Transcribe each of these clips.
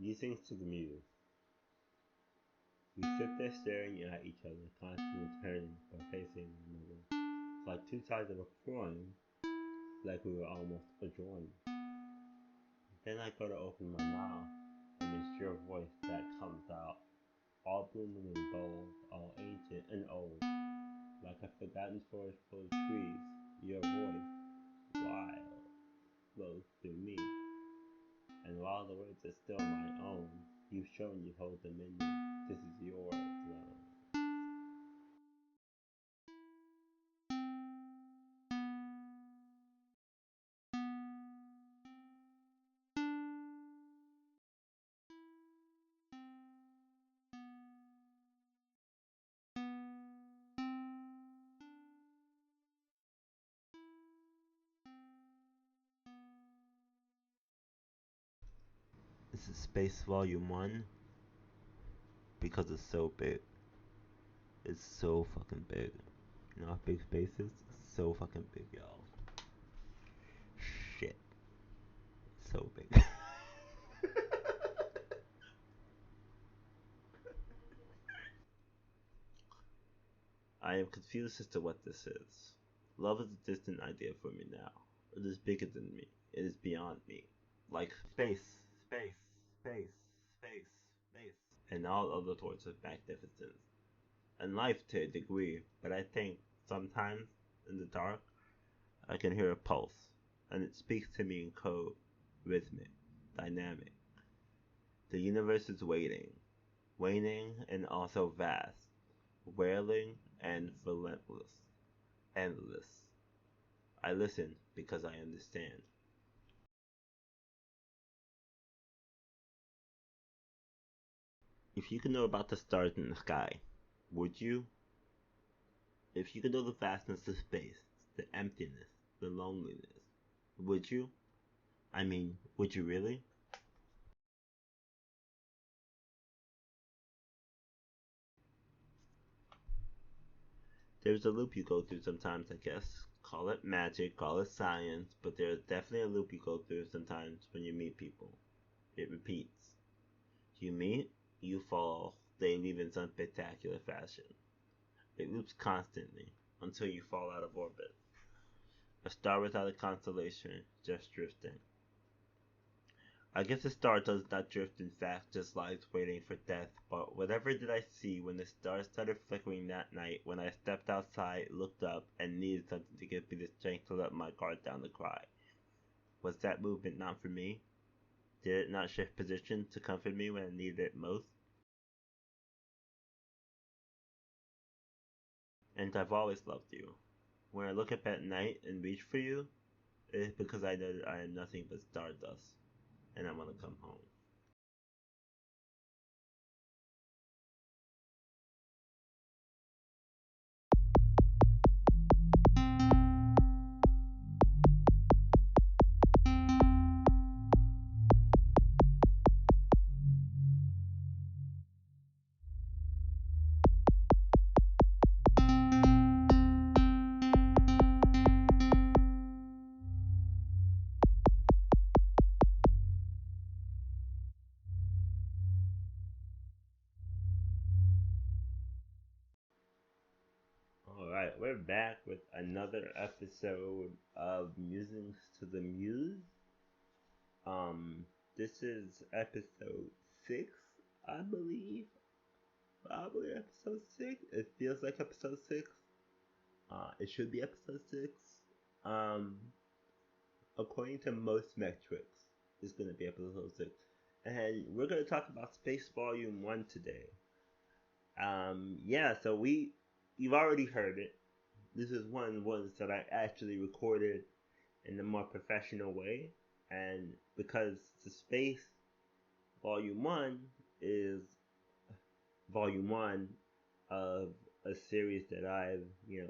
Musing to the Muse. We sit there staring at each other, constantly turning or facing one another, like two sides of a coin, like we were almost adjoined. Then I go to open my mouth, and it's your voice that comes out, all blooming and bold, all ancient and old, like a forgotten forest full of trees. Your voice, wild, flows through me, and while the words are still my own, you've shown you hold dominion. This is your throne. This is Space Volume 1 because it's so big. It's so fucking big. You know how big space is? It's so fucking big, y'all. Shit. So big. I am confused as to what this is. Love is a distant idea for me now. It is bigger than me. It is beyond me. Like space, space, space, space, space, and all other sorts of magnificence. And life to a degree, but I think sometimes in the dark I can hear a pulse, and it speaks to me in code, rhythmic, dynamic. The universe is waiting, waning and also vast, wailing and relentless, endless. I listen because I understand. If you could know about the stars in the sky, would you? If you could know the vastness of space, the emptiness, the loneliness, would you? I mean, would you really? There's a loop you go through sometimes, I guess. Call it magic, call it science, but there's definitely a loop you go through sometimes when you meet people. It repeats. You meet, you fall, they leave in some spectacular fashion. It loops constantly until you fall out of orbit. A star without a constellation, just drifting. I guess the star does not drift, in fact, just lies waiting for death, but whatever did I see when the stars started flickering that night when I stepped outside, looked up, and needed something to give me the strength to let my guard down to cry? Was that movement not for me? Did it not shift position to comfort me when I needed it most? And I've always loved you. When I look up at night and reach for you, it is because I know that I am nothing but stardust, and I want to come home. Alright, we're back with another episode of Musings to the Muse. This is episode 6, I believe. Probably episode 6. It feels like episode 6. It should be episode 6. Um, According to most metrics, it's going to be episode 6. And we're going to talk about Space Volume 1 today. Yeah, so you've already heard it. This is one of the ones that I actually recorded in a more professional way. And because the Space Volume 1 is Volume 1 of a series that I've,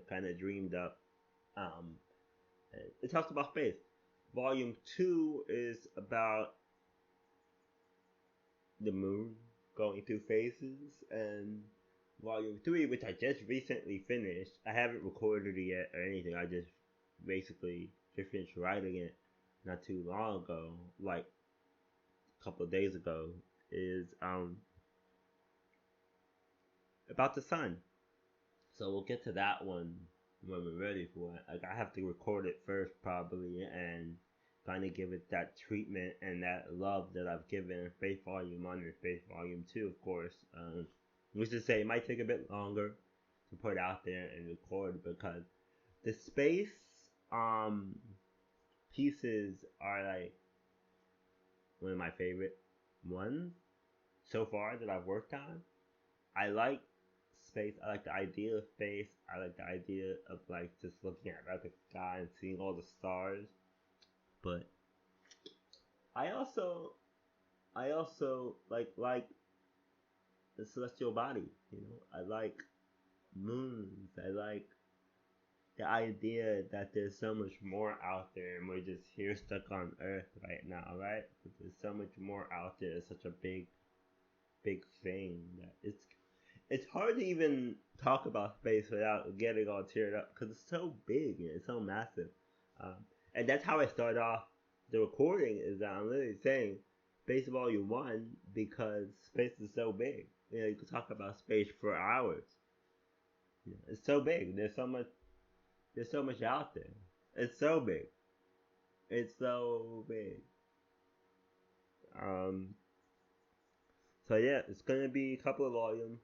kind of dreamed up. Um, it talks about space. Volume 2 is about the moon going through phases, and Volume 3, which I just recently finished, I haven't recorded it yet or anything. I just basically just finished writing it not too long ago, like a couple of days ago, is about the sun. So we'll get to that one when we're ready for it. Like I have to record it first probably and kind of give it that treatment and that love that I've given Faith Volume 1 and Faith Volume 2, of course. Which to say it might take a bit longer to put out there and record because the space pieces are like one of my favorite ones so far that I've worked on. I like space. I like the idea of space. I like the idea of like just looking at like the sky and seeing all the stars. But I also like the celestial body. You know, I like moons. I like the idea that there's so much more out there, and we're just here stuck on Earth right now, right? But there's so much more out there. It's such a big thing that it's hard to even talk about space without getting all teared up because it's so big and it's so massive. Um, and that's how I start off the recording is that I'm literally saying Space Volume 1 because space is so big. You know, you can talk about space for hours. You know, it's so big. There's so much out there. It's so big. It's so big. Um, so yeah, it's gonna be a couple of volumes.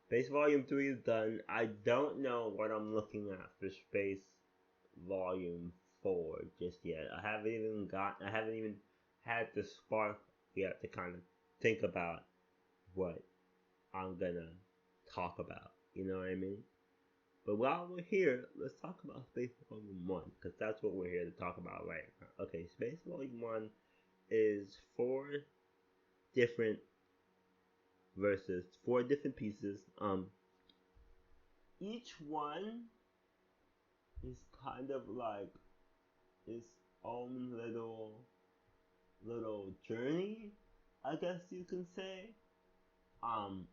Space Volume 3 is done. I don't know what I'm looking at for Space Volume 4 just yet. I haven't even had the spark yet to kind of think about what I'm gonna talk about. You know what I mean? But while we're here, let's talk about Space Volume 1, because that's what we're here to talk about right now. Okay, Space Volume 1 is different four different pieces. Each one is kind of like its own little journey, I guess you can say. Um,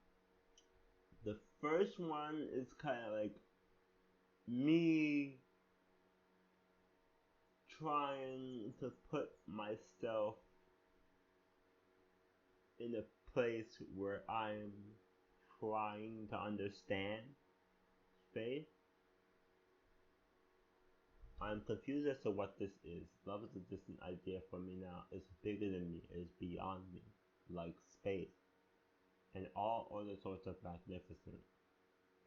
the first one is kind of like me trying to put myself in a place where I'm trying to understand space. I'm confused as to what this is. Love is a distant idea for me now. It's bigger than me. It's beyond me. Like space. And all other sorts of magnificence.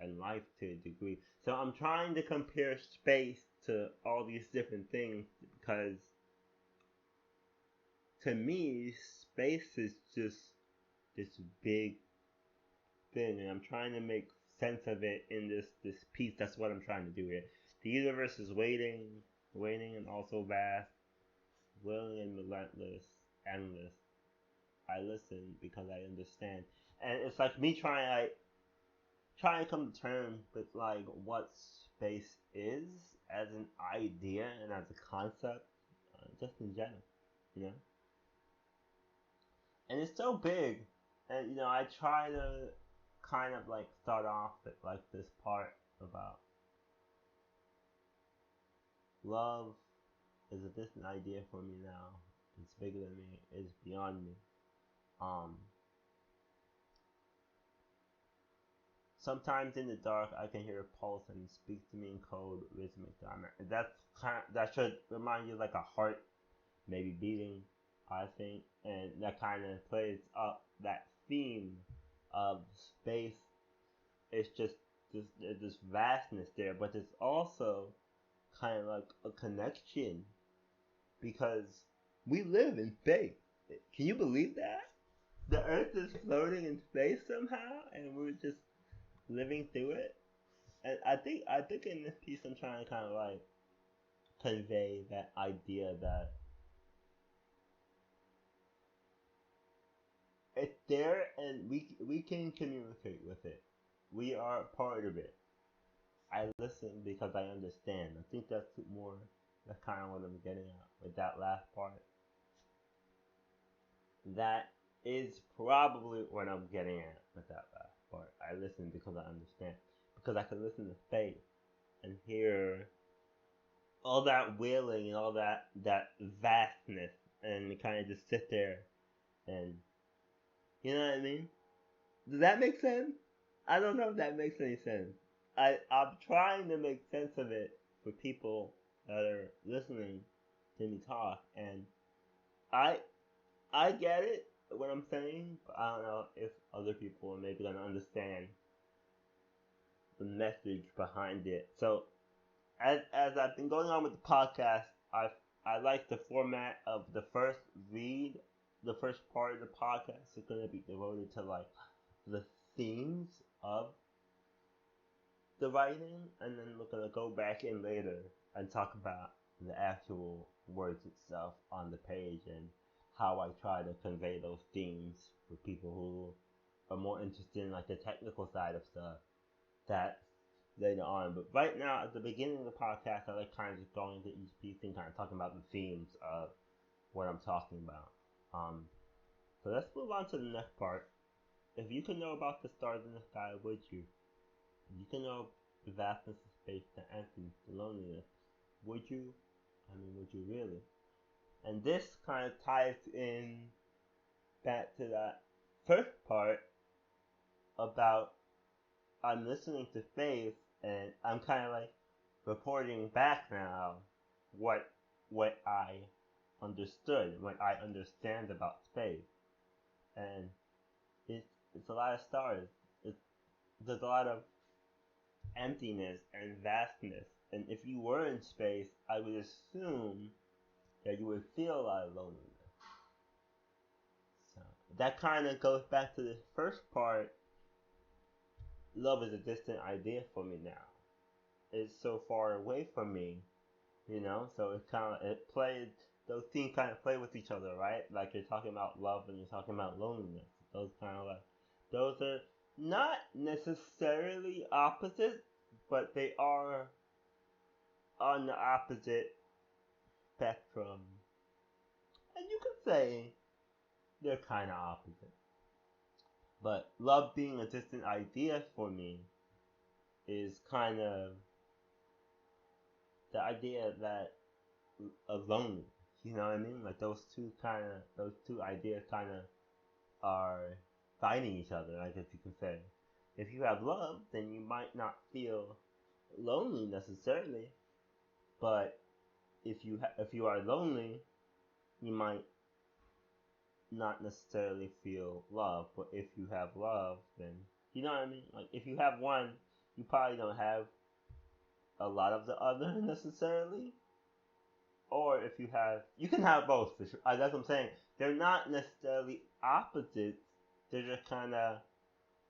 And life to a degree. So I'm trying to compare space to all these different things because to me, space is just this big thing, and I'm trying to make sense of it in this piece. That's what I'm trying to do here. The universe is waiting and also vast, willing and relentless, endless. I listen because I understand, and it's like me trying to come to terms with like what space is as an idea and as a concept, just in general, you know. And it's so big, and you know I try to kind of like start off with like this part about love is a distant idea for me now. It's bigger than me. It's beyond me. Um, Sometimes in the dark, I can hear a pulse and speak to me in code, rhythmic. That should remind you like a heart maybe beating, I think, and that kind of plays up that theme of space. It's just this vastness there, but it's also kind of like a connection because we live in space. Can you believe that? The Earth is floating in space somehow, and we're just living through it. And I think in this piece I'm trying to kind of like convey that idea that it's there and we can communicate with it. We are part of it. I listen because I understand. I think that's kind of what I'm getting at with that last part. That is probably what I'm getting at with that last part. I listen because I understand. Because I can listen to faith and hear all that wailing and all that vastness and kind of just sit there and You know what I mean? Does that make sense? I don't know if that makes any sense. I'm trying to make sense of it for people that are listening to me talk, and I I get it what I'm saying, but I don't know if other people are maybe gonna understand the message behind it. So as I've been going on with the podcast, I like the format of the first read. The first part of the podcast is gonna be devoted to like the themes of the writing, and then we're gonna go back in later and talk about the actual words itself on the page and how I try to convey those themes for people who are more interested in like the technical side of stuff. That later on, but right now at the beginning of the podcast, I like kind of just going to each piece and kind of talking about the themes of what I'm talking about. So let's move on to the next part. If you could know about the stars in the sky, would you? You can know the vastness of space, the emptiness, the loneliness. Would you? I mean, would you really? And this kind of ties in back to that first part about I'm listening to space and I'm kind of like reporting back now what what I understood, what I understand about space, and it's a lot of stars. It's, there's a lot of emptiness and vastness. And if you were in space, I would assume that you would feel a lot of loneliness. So that kind of goes back to the first part. Love is a distant idea for me now. It's so far away from me, you know. So it kind of it played. Those things kind of play with each other, right? Like you're talking about love and you're talking about loneliness. Those kind of like those are not necessarily opposite, but they are on the opposite spectrum. And you could say they're kind of opposite. But love being a distant idea for me is kind of the idea that of loneliness. You know what I mean? Like those two ideas kind of are fighting each other, I guess you can say. If you have love, then you might not feel lonely necessarily, but if you are lonely, you might not necessarily feel love. But if you have love, then you know what I mean. Like if you have one, you probably don't have a lot of the other necessarily. Or if you have, you can have both for sure. That's what I'm saying. They're not necessarily opposites. They're just kind of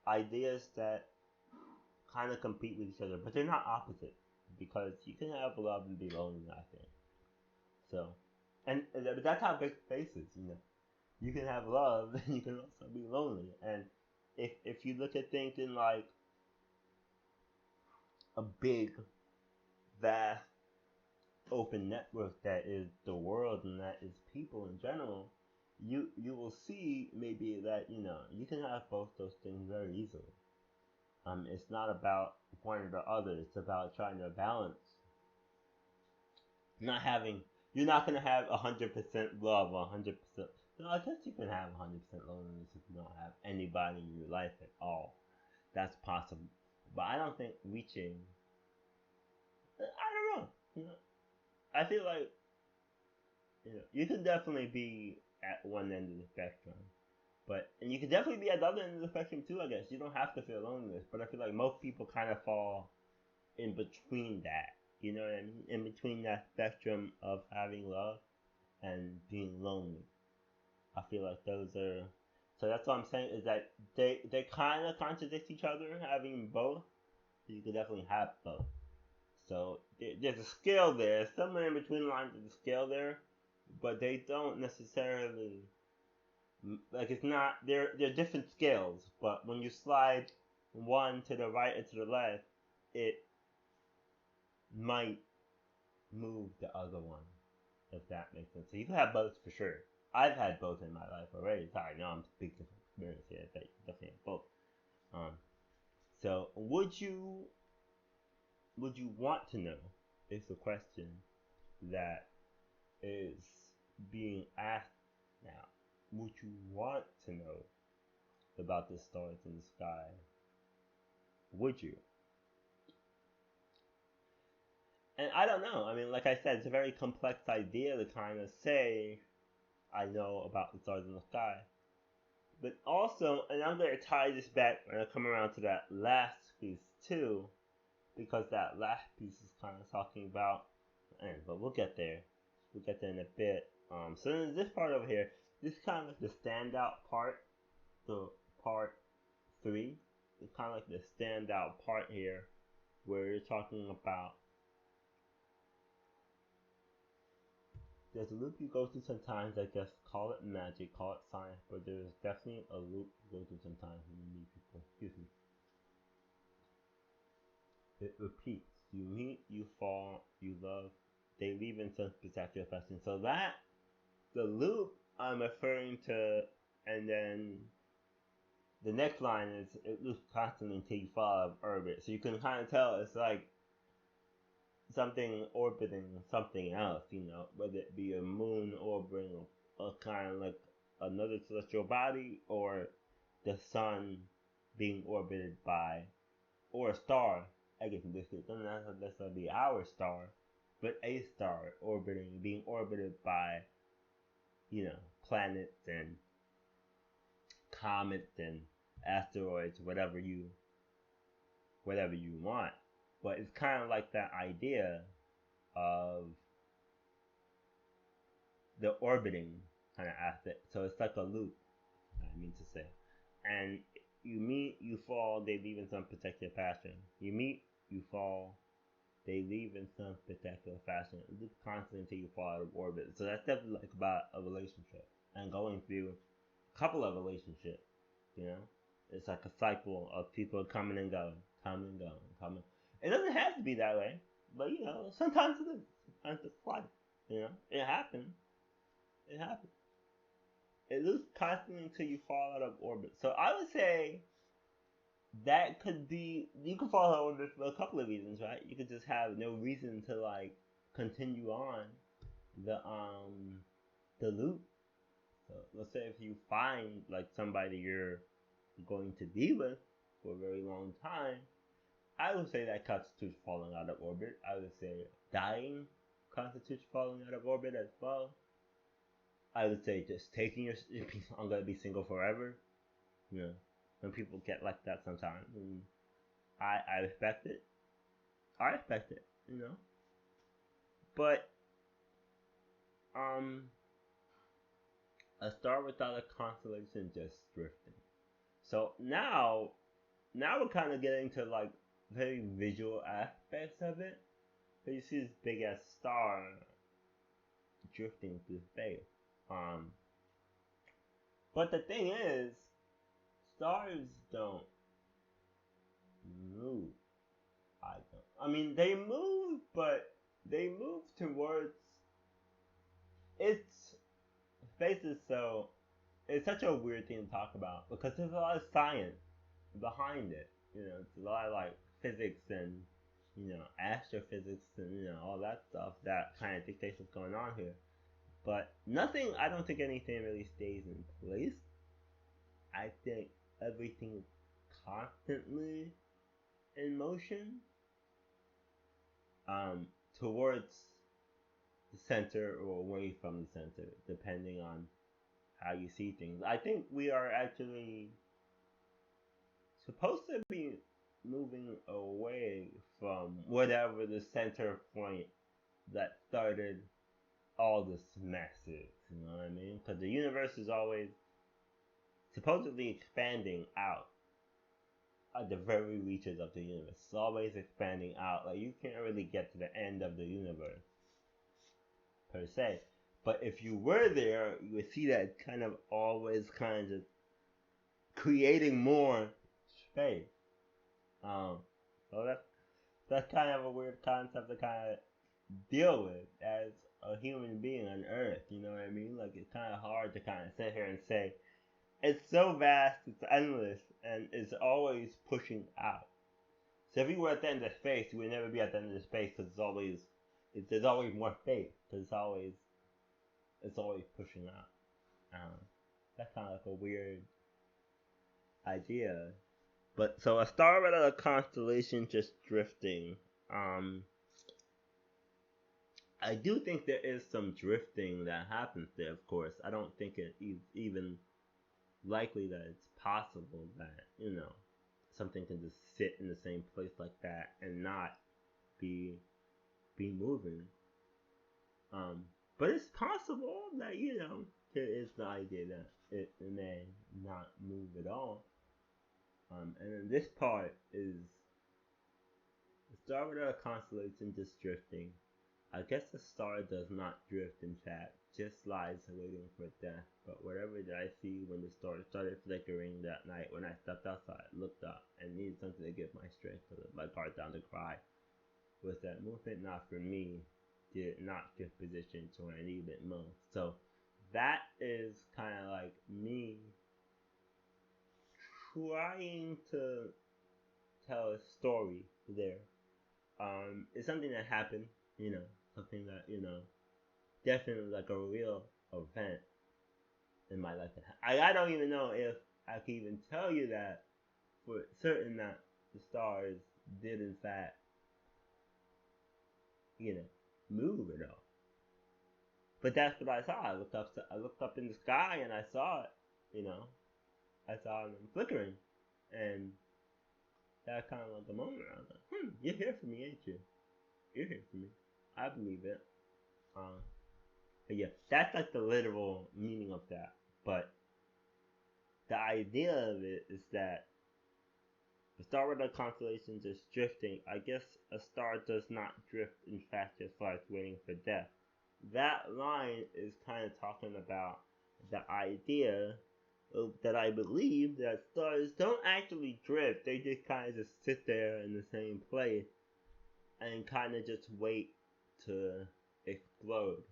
ideas that kind of compete with each other, but they're not opposites because you can have love and be lonely. I think so, and that's how big space is. You know, you can have love and you can also be lonely. And if you look at things in like a big, vast, open network that is the world and that is people in general, you will see maybe that you know you can have both those things very easily. It's not about one or the other. It's about trying to balance. Not having you're not gonna have 100% love or 100%. No, I guess you can have 100% loneliness if you don't have anybody in your life at all. That's possible, but I don't think reaching. I don't know. You know, I feel like you know you can definitely be at one end of the spectrum, but and you can definitely be at the other end of the spectrum too. I guess you don't have to feel loneliness, but I feel like most people kind of fall in between that. You know what I mean? In between that spectrum of having love and being lonely. I feel like those are. So that's what I'm saying is that they kind of contradict each other having both. You could definitely have both. So there's a scale there, somewhere in between the lines of the scale there, but they don't necessarily like it's not. They're different scales, but when you slide one to the right and to the left, it might move the other one, if that makes sense. So you can have both for sure. I've had both in my life already, so I know I'm speaking from experience here. That you definitely have both. Um, so would you want to know? Is the question that is being asked now. Would you want to know about the stars in the sky, would you? And I don't know. I mean, like I said, it's a very complex idea to kind of say, I know about the stars in the sky. But also, and I'm going to tie this back when I come around to that last piece too, because that last piece is kind of talking about, but we'll get there. We'll get there in a bit. So then this part over here, this is kind of like the standout part, the part 3. It's kind of like the standout part here, where you're talking about there's a loop you go through sometimes, I guess, call it magic, call it science, but there's definitely a loop you go through sometimes when you meet people. Excuse me. It repeats. You meet, you fall, you love, they leave in some spectacular fashion. So that, the loop I'm referring to, and then the next line is, it loops constantly until you fall out of orbit. So you can kind of tell it's like something orbiting something else, whether it be a moon orbiting a kind of like another celestial body, or the sun being orbited by, or a star. I guess in this case, doesn't necessarily be our star, but a star being orbited by, planets and comets and asteroids, whatever you want. But it's kind of like that idea of the orbiting kind of aspect. So it's like a loop, I mean to say. And you meet, you fall, they leave in some particular fashion. You meet, you fall, they leave in some spectacular fashion. It loops constantly until you fall out of orbit. So that's definitely like about a relationship and going through a couple of relationships. It's like a cycle of people coming and going, coming and going, coming. It doesn't have to be that way, but sometimes it is. Sometimes it's like, it happens. It happens. It loops constantly until you fall out of orbit. So I would say that could be, you could fall out of orbit for a couple of reasons, right? You could just have no reason to like continue on the loop. So let's say if you find like somebody you're going to be with for a very long time, I would say that constitutes falling out of orbit. I would say dying constitutes falling out of orbit as well. I would say just taking I'm gonna be single forever. Some people get like that sometimes, and I respect it. I respect it, But a star without a constellation just drifting. So now we're kind of getting to like very visual aspects of it. So you see this big ass star drifting through space. But the thing is, stars don't move. I don't. I mean, they move, but they move towards. It's space is so. It's such a weird thing to talk about because there's a lot of science behind it. It's a lot of like physics and astrophysics and all that stuff that kind of dictates what's going on here. But nothing. I don't think anything really stays in place. I think everything is constantly in motion towards the center or away from the center, depending on how you see things. I think we are actually supposed to be moving away from whatever the center point that started all this mess is. You know what I mean? Because the universe is always supposedly expanding out at the very reaches of the universe. It's always expanding out. Like you can't really get to the end of the universe per se. But if you were there, you would see that it's kind of always kind of creating more space. So that's kind of a weird concept to kind of deal with as a human being on Earth. You know what I mean? Like it's kind of hard to kind of sit here and say it's so vast, it's endless, and it's always pushing out. So if you were at the end of space, you would never be at the end of space because there's always more space because it's always pushing out. That's kind of like a weird idea. But so a star without a constellation just drifting. Um, I do think there is some drifting that happens there. Of course, I don't think it even likely that it's possible that something can just sit in the same place like that and not be moving. Um, but it's possible that there is the idea that it may not move at all. And then this part is the star without a constellation just drifting. I guess the star does not drift, in fact, just lies waiting for death. But whatever did I see when the star started flickering that night when I stepped outside, looked up, and needed something to give my strength to let my guard down to cry, was that movement not for me did not give position to where I needed it most. So that is kind of like me trying to tell a story there. It's something that happened, something that, definitely like a real event in my life. I don't even know if I can even tell you that for certain that the stars did in fact, move at all. But that's what I saw. I looked up in the sky and I saw it, I saw them flickering. And that kind of like the moment I was like, you're here for me, ain't you? You're here for me. I believe it. But yeah, that's like the literal meaning of that. But the idea of it is that the star with a constellation is drifting. I guess a star does not drift, in fact, just like waiting for death. That line is kind of talking about the idea that I believe that stars don't actually drift. They just kind of just sit there in the same place and kind of just wait to explode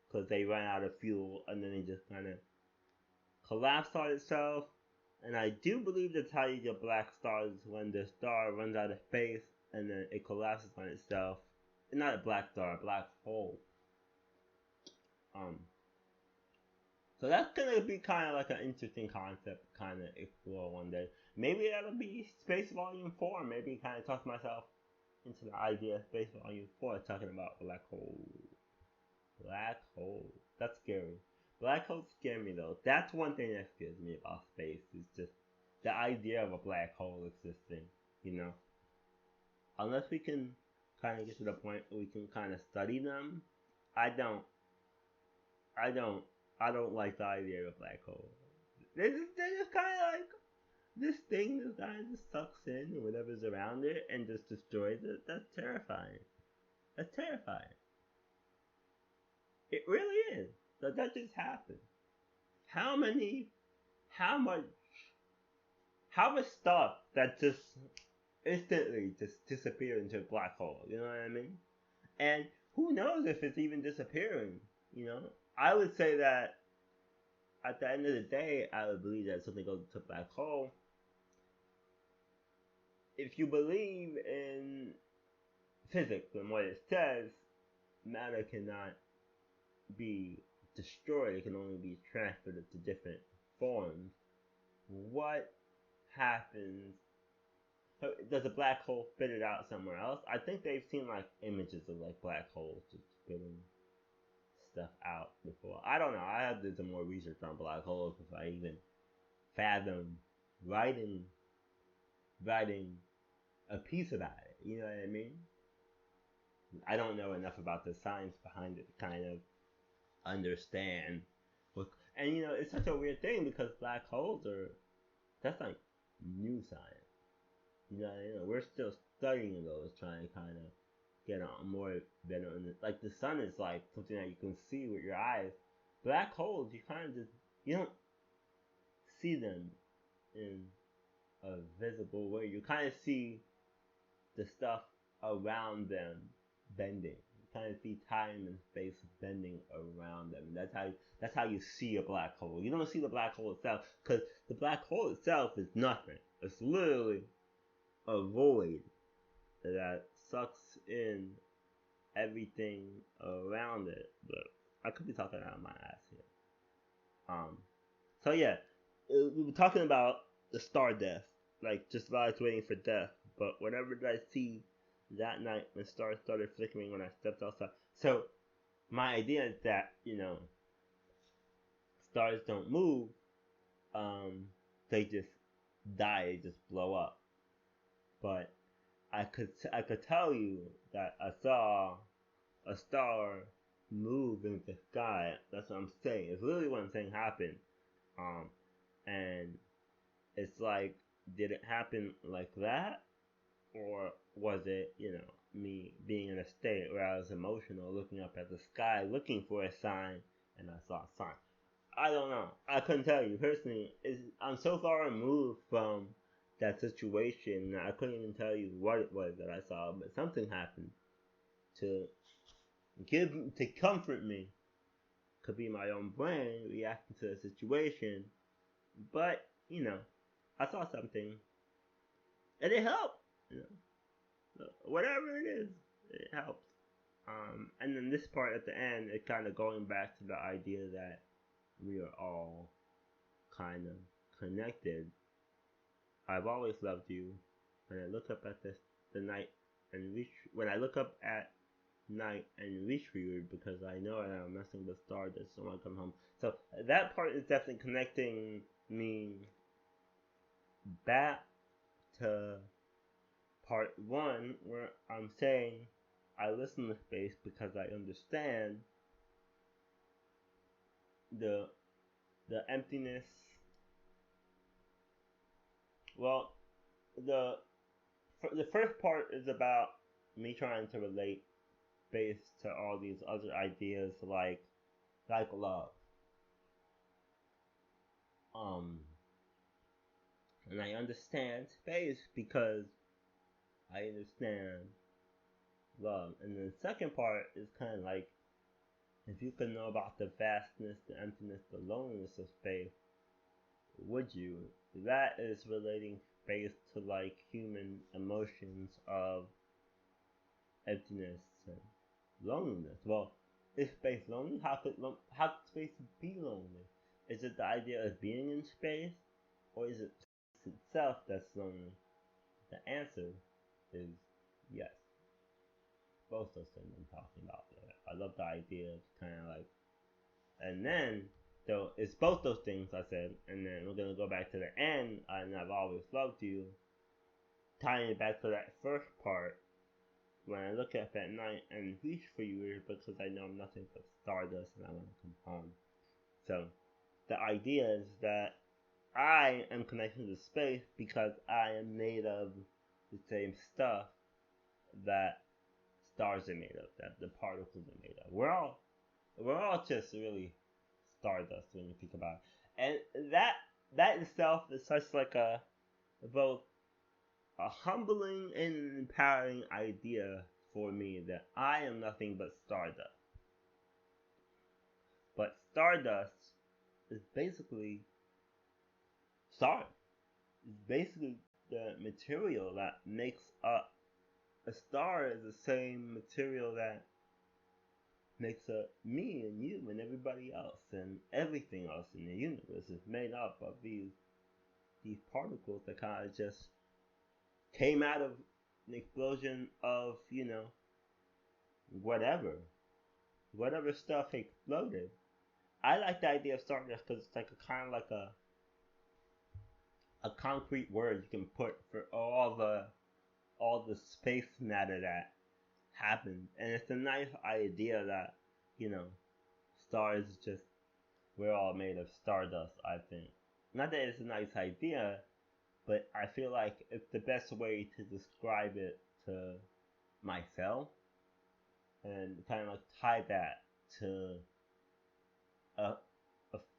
because they run out of fuel and then they just kind of collapse on itself. And I do believe that's how you get black stars, when the star runs out of space and then it collapses on itself. Not a black star, a black hole. So that's gonna be kind of like an interesting concept to kind of explore one day. Maybe that'll be Space Volume 4. Maybe kind of talk myself into the idea of Space Volume 4, talking about black hole. Black hole. That's scary. Black holes scare me though. That's one thing that scares me about space. Is just the idea of a black hole existing. Unless we can kind of get to the point where we can kind of study them, I don't. I don't. I don't like the idea of a black hole. They're just kind of like this thing that kind of just sucks in whatever's around it and just destroys it. That's terrifying. That's terrifying. It really is. That just happened. How many, how much, how much stuff that just instantly just disappeared into a black hole? You know what I mean? And who knows if it's even disappearing? I would say that at the end of the day, I would believe that something goes into a black hole. If you believe in physics and what it says, matter cannot be destroyed. It can only be transferred to different forms. What happens? Does a black hole spit it out somewhere else? I think they've seen like images of like black holes just spitting stuff out before. I don't know. I have to do some more research on black holes if I even fathom writing a piece about it. You know what I mean? I don't know enough about the science behind it to kind of understand. And it's such a weird thing because black holes that's like new science. We're still studying those, trying to kind of get on more better. Like the sun is like something that you can see with your eyes. Black holes, you kind of just you don't see them in a visible way. You kind of see the stuff around them bending. You kind of see time and space bending around them. That's how you see a black hole. You don't see the black hole itself because the black hole itself is nothing. It's literally a void that sucks in everything around it. But I could be talking out of my ass here. So yeah, we were talking about the star death, like just lies waiting for death. But whatever did I see that night when stars started flickering when I stepped outside? So my idea is that stars don't move, they just die, they just blow up. But I could tell you that I saw a star move in the sky. That's what I'm saying. It's literally what I'm saying happened. And it's like, did it happen like that? Or was it, me being in a state where I was emotional, looking up at the sky, looking for a sign, and I saw a sign? I don't know. I couldn't tell you. Personally, I'm so far removed from that situation that I couldn't even tell you what it was that I saw, but something happened to comfort me. Could be my own brain reacting to the situation, but I saw something, and it helped. Whatever it is, it helps. And then this part at the end, it kind of going back to the idea that we are all kind of connected. I've always loved you. When I look up at the night and reach, when I look up at night and reach for you, because I know that I'm messing with stardust, so I come home. So that part is definitely connecting me back to part one, where I'm saying I listen to space because I understand the emptiness. Well, the first part is about me trying to relate space to all these other ideas like love. And I understand space because I understand love. And the second part is kind of like, if you could know about the vastness, the emptiness, the loneliness of space, would you? That is relating space to like human emotions of emptiness and loneliness. Well, is space lonely? How could space be lonely? Is it the idea of being in space, or is it space itself that's lonely? The answer is yes. Both those things I'm talking about there. I love the idea of kind of like, and then so it's both those things I said, and then we're gonna go back to the end. And I've always loved you, tying it back to that first part. When I look up at night and reach for you, because I know I'm nothing but stardust and I want to come home. So the idea is that I am connected to space because I am made of the same stuff that stars are made of, that the particles are made of. We're all just really stardust when you think about it. And that itself is such like both a humbling and empowering idea for me, that I am nothing but stardust. But stardust is basically stars. It's basically the material that makes up a star. Is the same material that makes up me and you and everybody else, and everything else in the universe is made up of these particles that kind of just came out of an explosion of whatever stuff exploded. I like the idea of stardust because it's like a kind of like a concrete word you can put for all the space matter that happened. And it's a nice idea that stars just, we're all made of stardust. I think, not that it's a nice idea, but I feel like it's the best way to describe it to myself, and kind of like tie that to a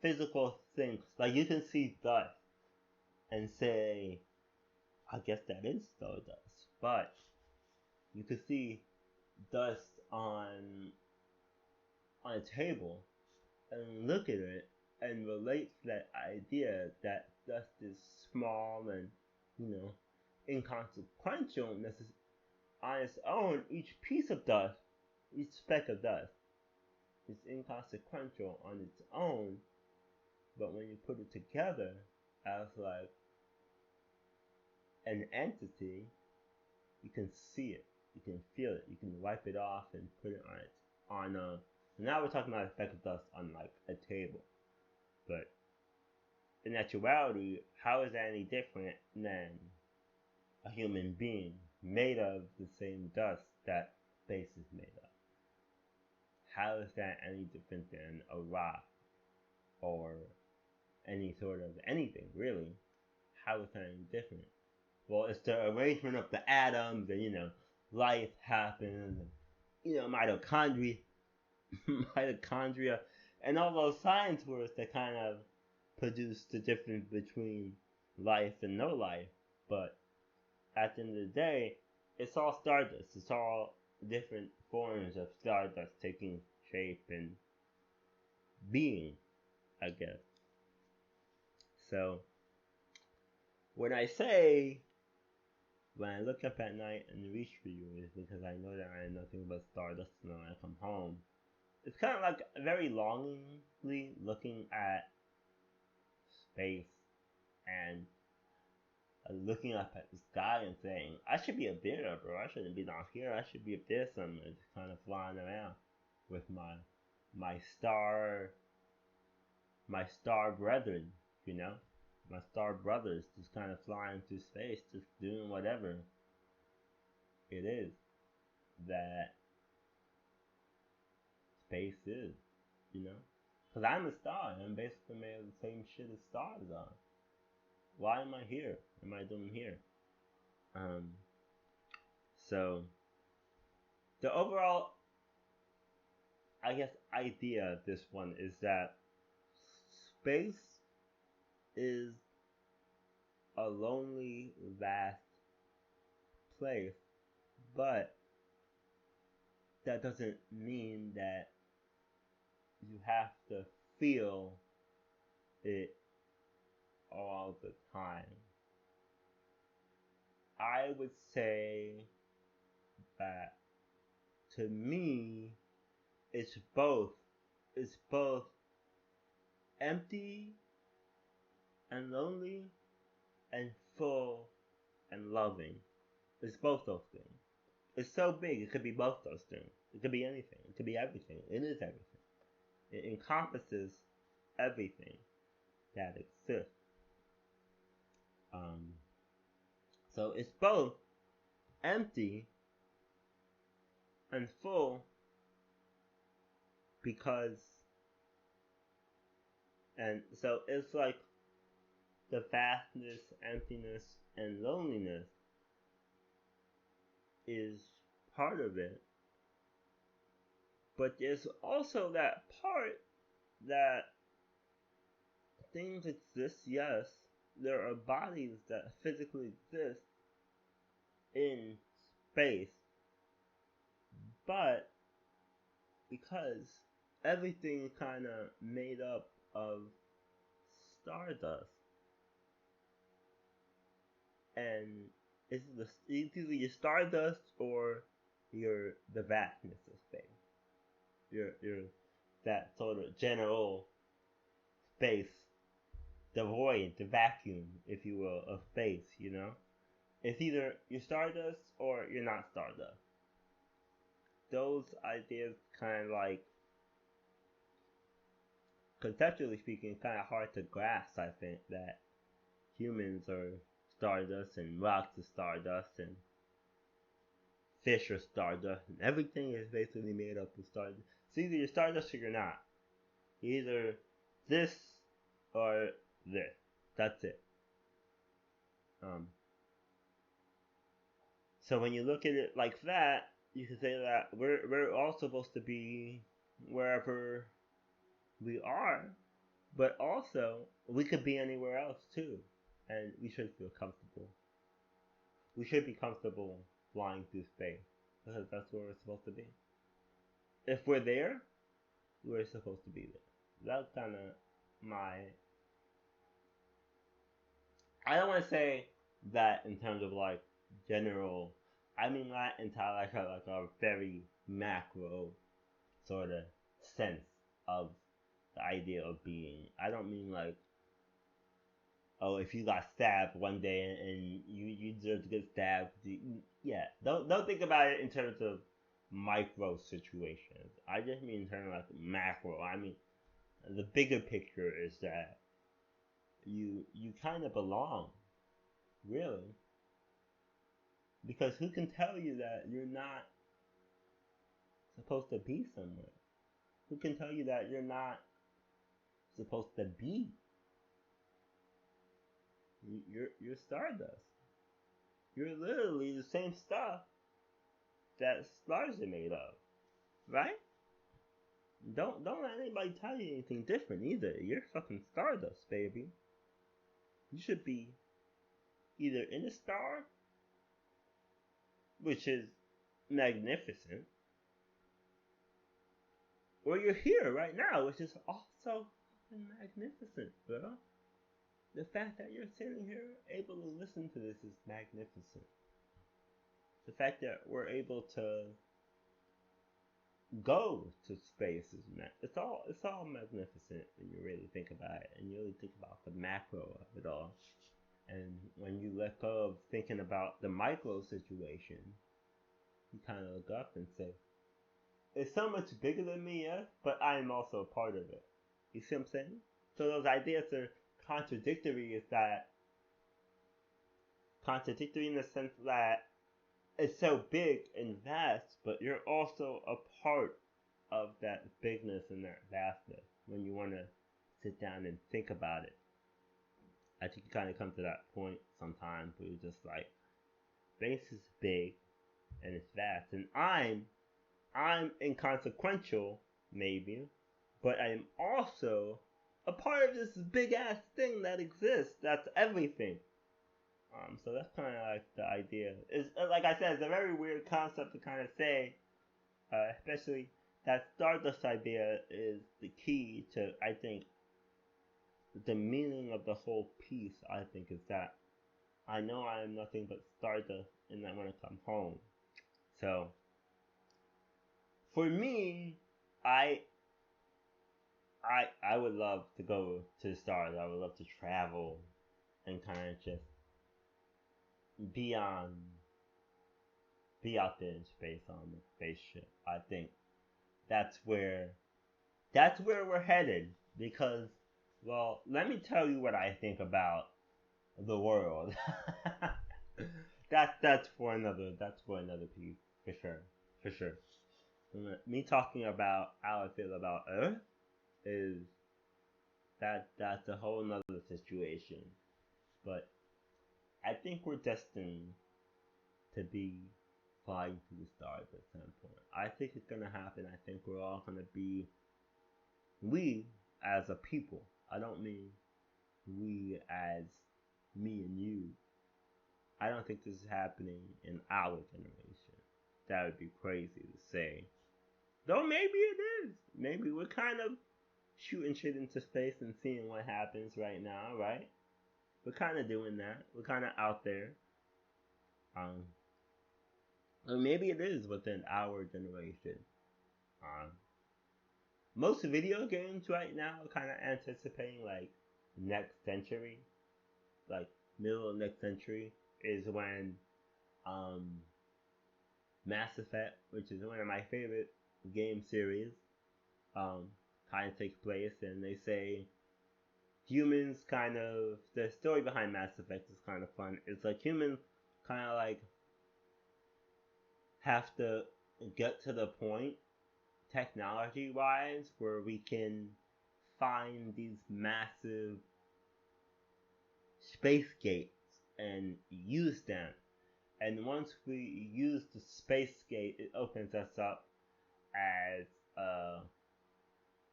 physical thing. Like, you can see dust and say, I guess that is stardust. But you can see dust on a table and look at it and relate to that idea that dust is small and inconsequential on its own. Each piece of dust, each speck of dust, is inconsequential on its own, but when you put it together as like an entity, you can see it, you can feel it, you can wipe it off and put it on a. Now we're talking about a speck of dust on like a table, but in actuality, how is that any different than a human being made of the same dust that space is made of? How is that any different than a rock or any sort of anything, really? How is that any different? Well, it's the arrangement of the atoms, and life happens, mitochondria, mitochondria, and all those science words that kind of produce the difference between life and no life. But at the end of the day, it's all stardust. It's all different forms of stardust taking shape and being, I guess. So when I say, when I look up at night and reach for you, is because I know that I am nothing but stardust when I come home. It's kind of like very longingly looking at space and looking up at the sky and saying, I should be up there, bro. I shouldn't be down here. I should be up there somewhere, just kind of flying around with my star my star brethren, my star brothers, just kind of flying through space, just doing whatever it is that space is, Because I'm a star. I'm basically made of the same shit as stars are. Why am I here? What am I doing here? So the overall, I guess, idea of this one is that space is a lonely, vast place, but that doesn't mean that you have to feel it all the time. I would say that to me, it's both. It's both empty and lonely and full and loving. It's both those things. It's so big, it could be both those things. It could be anything. It could be everything. It is everything. It encompasses everything that exists. So it's both empty and full because, and so it's like the vastness, emptiness, and loneliness is part of it. But there's also that part that things exist, yes. There are bodies that physically exist in space, but because everything is kind of made up of stardust, and it's either your stardust or the vastness of space. You're that sort of general space, the void, the vacuum, if you will, of space. It's either you're stardust or you're not stardust. Those ideas kind of like, conceptually speaking, kind of hard to grasp. I think that humans are stardust and rocks are stardust and fish are stardust and everything is basically made up of stardust. It's either you're stardust or you're not. Either this or this. That's it. So when you look at it like that, you can say that we're all supposed to be wherever we are, but also we could be anywhere else too, and we should feel comfortable. We should be comfortable flying through space because that's where we're supposed to be. If we're there, we're supposed to be there. That's kind of my. I don't want to say that in terms of like general. I mean that into like a very macro sort of sense of the idea of being. I don't mean like oh, if you got stabbed one day and you deserve to get stabbed, yeah, don't think about it in terms of micro situations. I just mean in terms of like macro. I mean, the bigger picture is that you kind of belong, really, because who can tell you that you're not supposed to be somewhere? Who can tell you that you're not supposed to be? You're stardust. You're literally the same stuff that stars are made of, right? Don't let anybody tell you anything different either. You're fucking stardust, baby. You should be either in a star, which is magnificent, or you're here right now, which is also fucking magnificent, bro. The fact that you're sitting here able to listen to this is magnificent. The fact that we're able to go to space is it's all magnificent when you really think about it and you really think about the macro of it all. And when you let go of thinking about the micro situation, you kind of look up and say, it's so much bigger than me, yes, but I am also a part of it. You see what I'm saying? So those ideas are contradictory. Is that contradictory in the sense that it's so big and vast, but you're also a part of that bigness and that vastness when you want to sit down and think about it. I think you kind of come to that point sometimes where you're just like, space is big and it's vast, and I'm inconsequential, maybe, but I'm also a part of this big ass thing that exists. That's everything. So that's kind of like the idea. It's like I said, it's a very weird concept to kind of say, especially that stardust idea is the key to, I think, the meaning of the whole piece. I think is that I know I am nothing but stardust, and I want to come home. So for me, I I would love to go to the stars. I would love to travel and kind of just be on, be out there in space on the spaceship. I think that's where we're headed because, well, let me tell you what I think about the world. That's for another piece for sure. Me talking about how I feel about Earth is that's a whole nother situation. But I think we're destined to be flying to the stars at some point. I think it's gonna happen. I think we're all gonna be, we as a people. I don't mean we as me and you. I don't think this is happening in our generation. That would be crazy to say. Though maybe it is. Maybe we're kind of shooting shit into space and seeing what happens right now, right? We're kind of doing that. We're kind of out there. Or maybe it is within our generation. Um, Most video games right now are kind of anticipating like next century, like middle of next century is when um, Mass Effect, which is one of my favorite game series, um, kind of takes place, and they say humans kind of, the story behind Mass Effect is kind of fun. It's like humans kind of like have to get to the point technology wise where we can find these massive space gates and use them. And once we use the space gate, it opens us up as a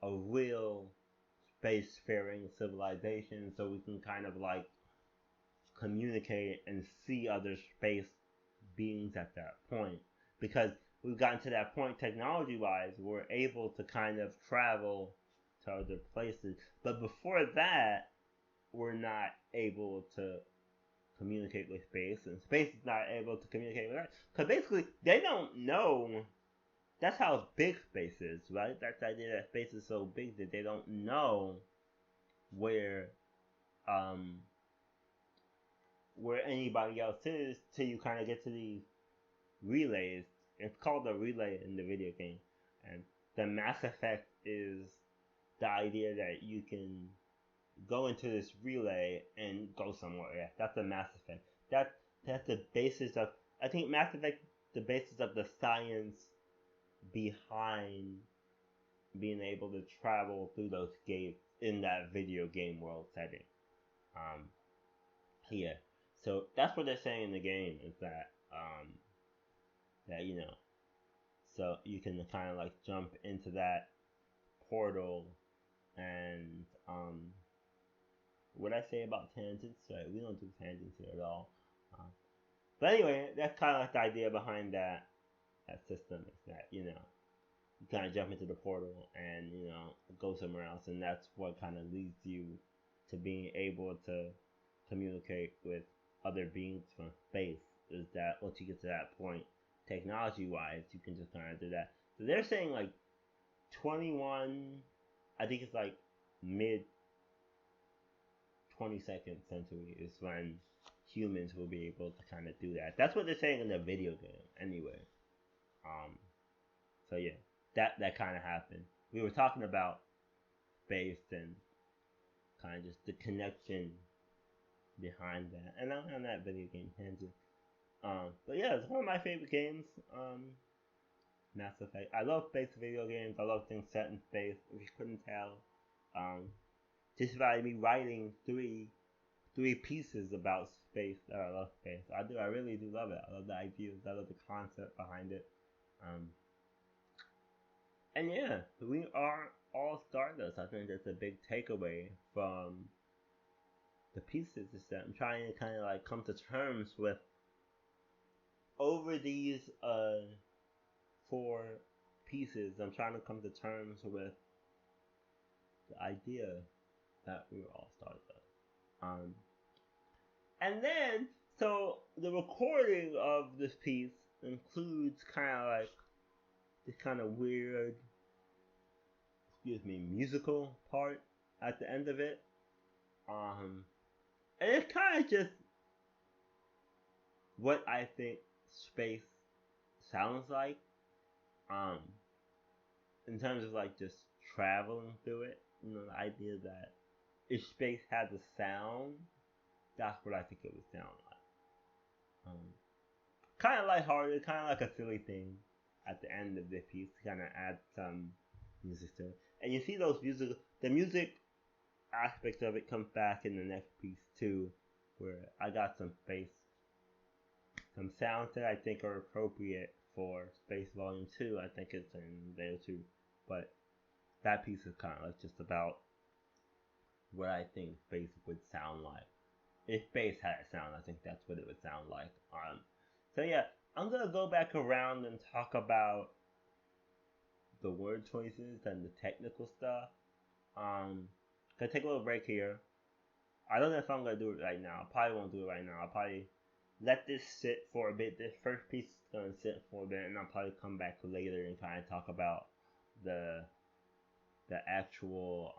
real spacefaring civilization, so we can kind of like communicate and see other space beings at that point. Because we've gotten to that point technology wise, we're able to kind of travel to other places. But before that, we're not able to communicate with space, and space is not able to communicate with us. Because basically, they don't know. That's how big space is, right? That's the idea that space is so big that they don't know where where anybody else is till you kind of get to these relays. It's called a relay in the video game, and the Mass Effect is the idea that you can go into this relay and go somewhere. Yeah, that's the Mass Effect. That's the basis of, I think Mass Effect, the basis of the science behind being able to travel through those gates in that video game world setting. Um, yeah. So that's what they're saying in the game, is that so you can kind of like jump into that portal, and what I say about tangents? Right, we don't do tangents here at all. But anyway, that's kind of like the idea behind that system, is that you kind of jump into the portal and go somewhere else, and that's what kind of leads you to being able to communicate with other beings from space. Is that once you get to that point, technology wise, you can just kind of do that. So they're saying like 21, I think it's like mid 22nd century is when humans will be able to kind of do that. That's what they're saying in the video game anyway. So yeah, that kind of happened. We were talking about space and kind of just the connection behind that, and I'm on that video game tangent. But yeah, it's one of my favorite games. Mass Effect. I love space video games. I love things set in space. If you couldn't tell, just by me writing three pieces about space that I love space. I do. I really do love it. I love the ideas. I love the concept behind it. And yeah, we are all stardust. I think that's a big takeaway from the pieces, is that I'm trying to kind of like come to terms with, over these 4 pieces, I'm trying to come to terms with the idea that we were all stardust. And then, so the recording of this piece includes kind of like this kind of weird, musical part at the end of it. And it's kind of just what I think space sounds like. In terms of like just traveling through it, the idea that if space had a sound, that's what I think it would sound like. Kind of lighthearted, kind of like a silly thing at the end of the piece to kind of add some music to it. And you see the music aspect of it comes back in the next piece too, where I got some sounds that I think are appropriate for Space Volume 2. I think it's in there too. But that piece is kind of like just about what I think space would sound like. If space had a sound, I think that's what it would sound like. So yeah, I'm gonna go back around and talk about the word choices and the technical stuff. Gonna take a little break here. I don't know if I'm gonna do it right now. I probably won't do it right now. I'll probably let this sit for a bit. This first piece is gonna sit for a bit, and I'll probably come back later and kind of talk about the actual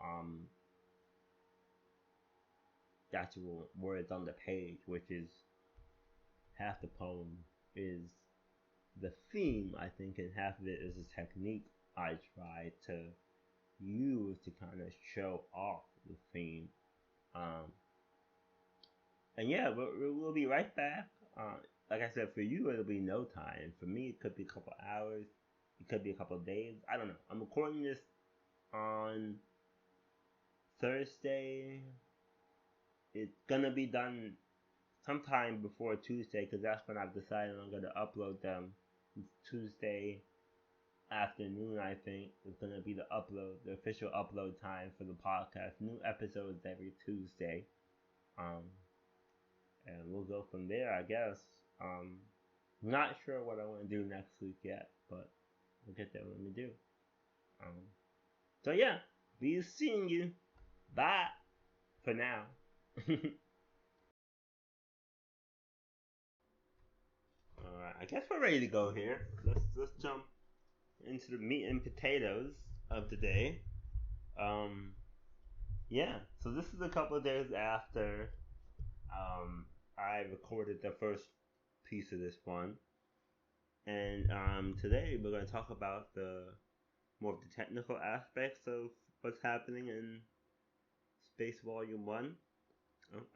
words on the page, which is half the poem is the theme, I think, and half of it is a technique I try to use to kind of show off the theme. And yeah, we'll be right back. Like I said, for you it'll be no time. For me, it could be a couple hours. It could be a couple days. I don't know. I'm recording this on Thursday. It's gonna be done sometime before Tuesday, because that's when I've decided I'm gonna upload them. It's Tuesday afternoon, I think. It's gonna be the official upload time for the podcast. New episodes every Tuesday. And we'll go from there, I guess. Not sure what I want to do next week yet, but we'll get there when we do. So yeah, be seeing you. Bye for now. Alright, I guess we're ready to go here. Let's jump into the meat and potatoes of the day. Yeah, so this is a couple of days after I recorded the first piece of this one, and today we're going to talk about the more of the technical aspects of what's happening in Space Volume One.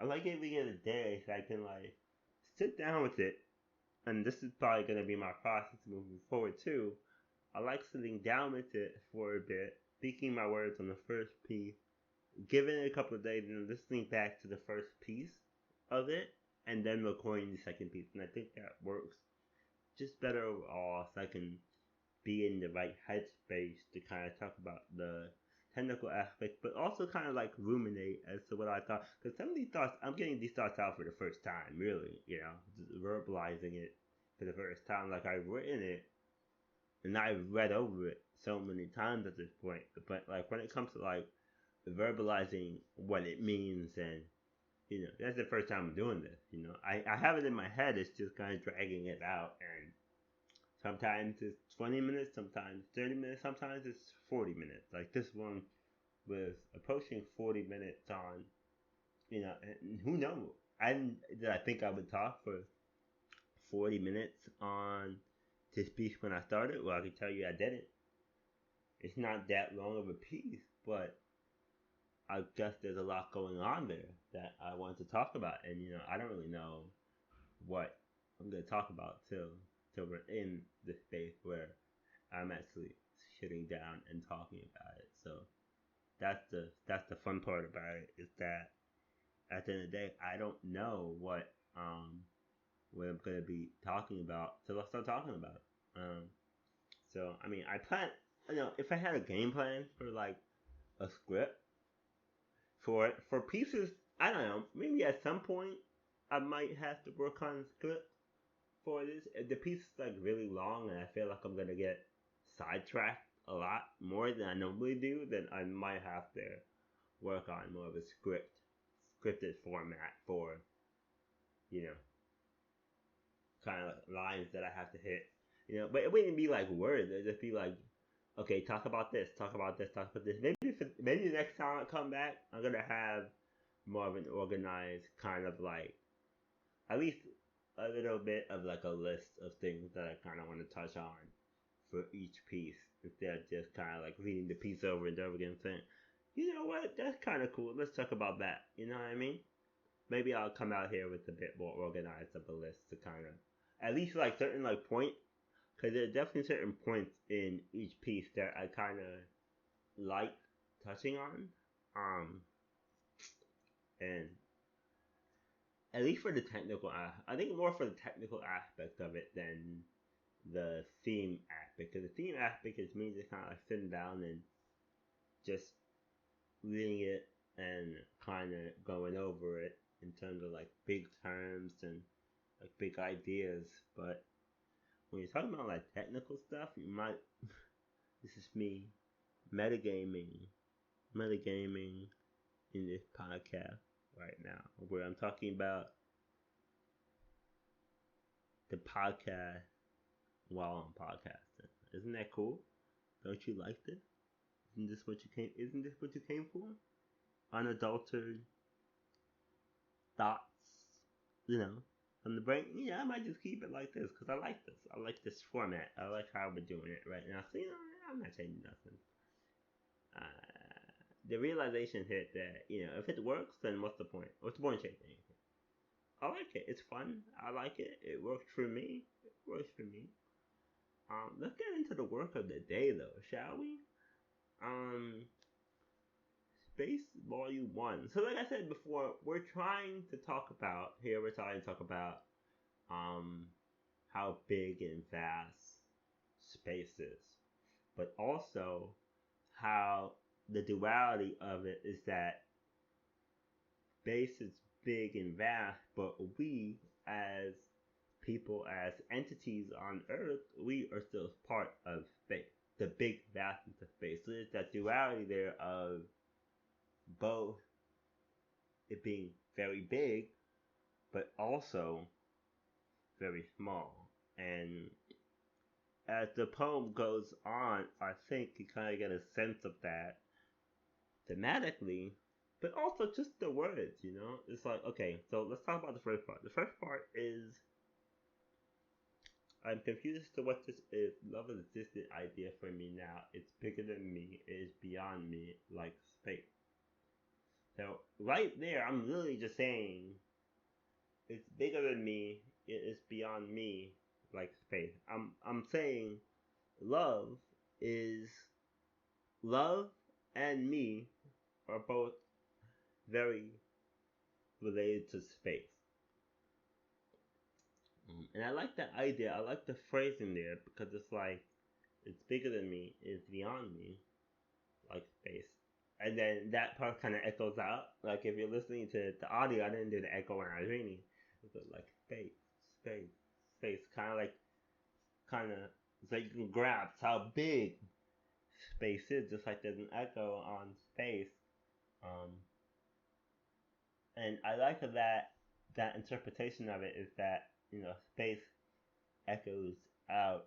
I like giving it a day so I can like sit down with it, and this is probably going to be my process moving forward too. I like sitting down with it for a bit, speaking my words on the first piece, giving it a couple of days, and listening back to the first piece of it, and then recording the second piece. And I think that works just better overall, so I can be in the right headspace to kind of talk about the technical aspect, but also kind of like ruminate as to what I thought. Because some of these thoughts, I'm getting these thoughts out for the first time, really, just verbalizing it for the first time. Like I've written it and I've read over it so many times at this point. But like when it comes to like verbalizing what it means, and that's the first time I'm doing this. I have it in my head, it's just kind of dragging it out, and sometimes it's 20 minutes, sometimes 30 minutes, sometimes it's 40 minutes. Like this one was approaching 40 minutes on, and who knows? Did I think I would talk for 40 minutes on this piece when I started? Well, I can tell you I didn't. It's not that long of a piece, but I guess there's a lot going on there that I want to talk about, and I don't really know what I'm gonna talk about till we're in the space where I'm actually sitting down and talking about it. So that's the fun part about it, is that at the end of the day I don't know what I'm gonna be talking about till I start talking about it. So I mean I plan, if I had a game plan for like a script for pieces, I don't know, maybe at some point I might have to work on a script for this. If the piece is like really long and I feel like I'm gonna get sidetracked a lot more than I normally do, then I might have to work on more of a scripted format for, you know, kind of lines that I have to hit. But it wouldn't be like words. It'd just be like, okay, talk about this, talk about this, talk about this. Maybe the next time I come back, I'm gonna have more of an organized kind of like, at least a little bit of like a list of things that I kind of want to touch on for each piece, instead of just kind of like reading the piece over and over again saying, you know what, that's kind of cool, let's talk about that. You know what I mean? Maybe I'll come out here with a bit more organized of a list to kind of, at least like certain like points, because there are definitely certain points in each piece that I kind of like touching on. And at least for the technical, I think more for the technical aspect of it than the theme aspect. Because the theme aspect is me just kind of like sitting down and just reading it and kind of going over it in terms of like big terms and like big ideas. But when you're talking about like technical stuff, you might. This is me metagaming in this podcast right now, where I'm talking about the podcast while I'm podcasting. Isn't that cool? Don't you like this? Isn't this what you came for? Unadulterated thoughts, you know, from the brain. Yeah, I might just keep it like this because I like this. I like this format. I like how we're doing it right now. So I'm not changing nothing. The realization hit that if it works, then what's the point? What's the point of changing anything? I like it. It's fun. I like it. It works for me. It works for me. Let's get into the work of the day, though, shall we? Um, Space Volume 1. So, like I said before, we're trying to talk about, how big and vast space is, but also how the duality of it is that space is big and vast, but we, as people, as entities on Earth, we are still part of space, the big vastness of space. So there's that duality there of both it being very big, but also very small. And as the poem goes on, I think you kind of get a sense of that thematically, but also just the words, you know? It's like, okay, so let's talk about the first part. The first part is I'm confused as to what this is. Love is a distant idea for me now. It's bigger than me. It is beyond me, like space. So right there, I'm literally just saying it's bigger than me. It is beyond me, like space. I'm saying love is love and me are both very related to space. And I like that idea. I like the phrasing there because it's like it's bigger than me, it's beyond me, like space. And then that part kind of echoes out. Like if you're listening to the audio, I didn't do the echo when I was reading. It was like space, space, space. Kind of, so you can grasp how big space is, just like there's an echo on space. Um, and I like that interpretation of it is that space echoes out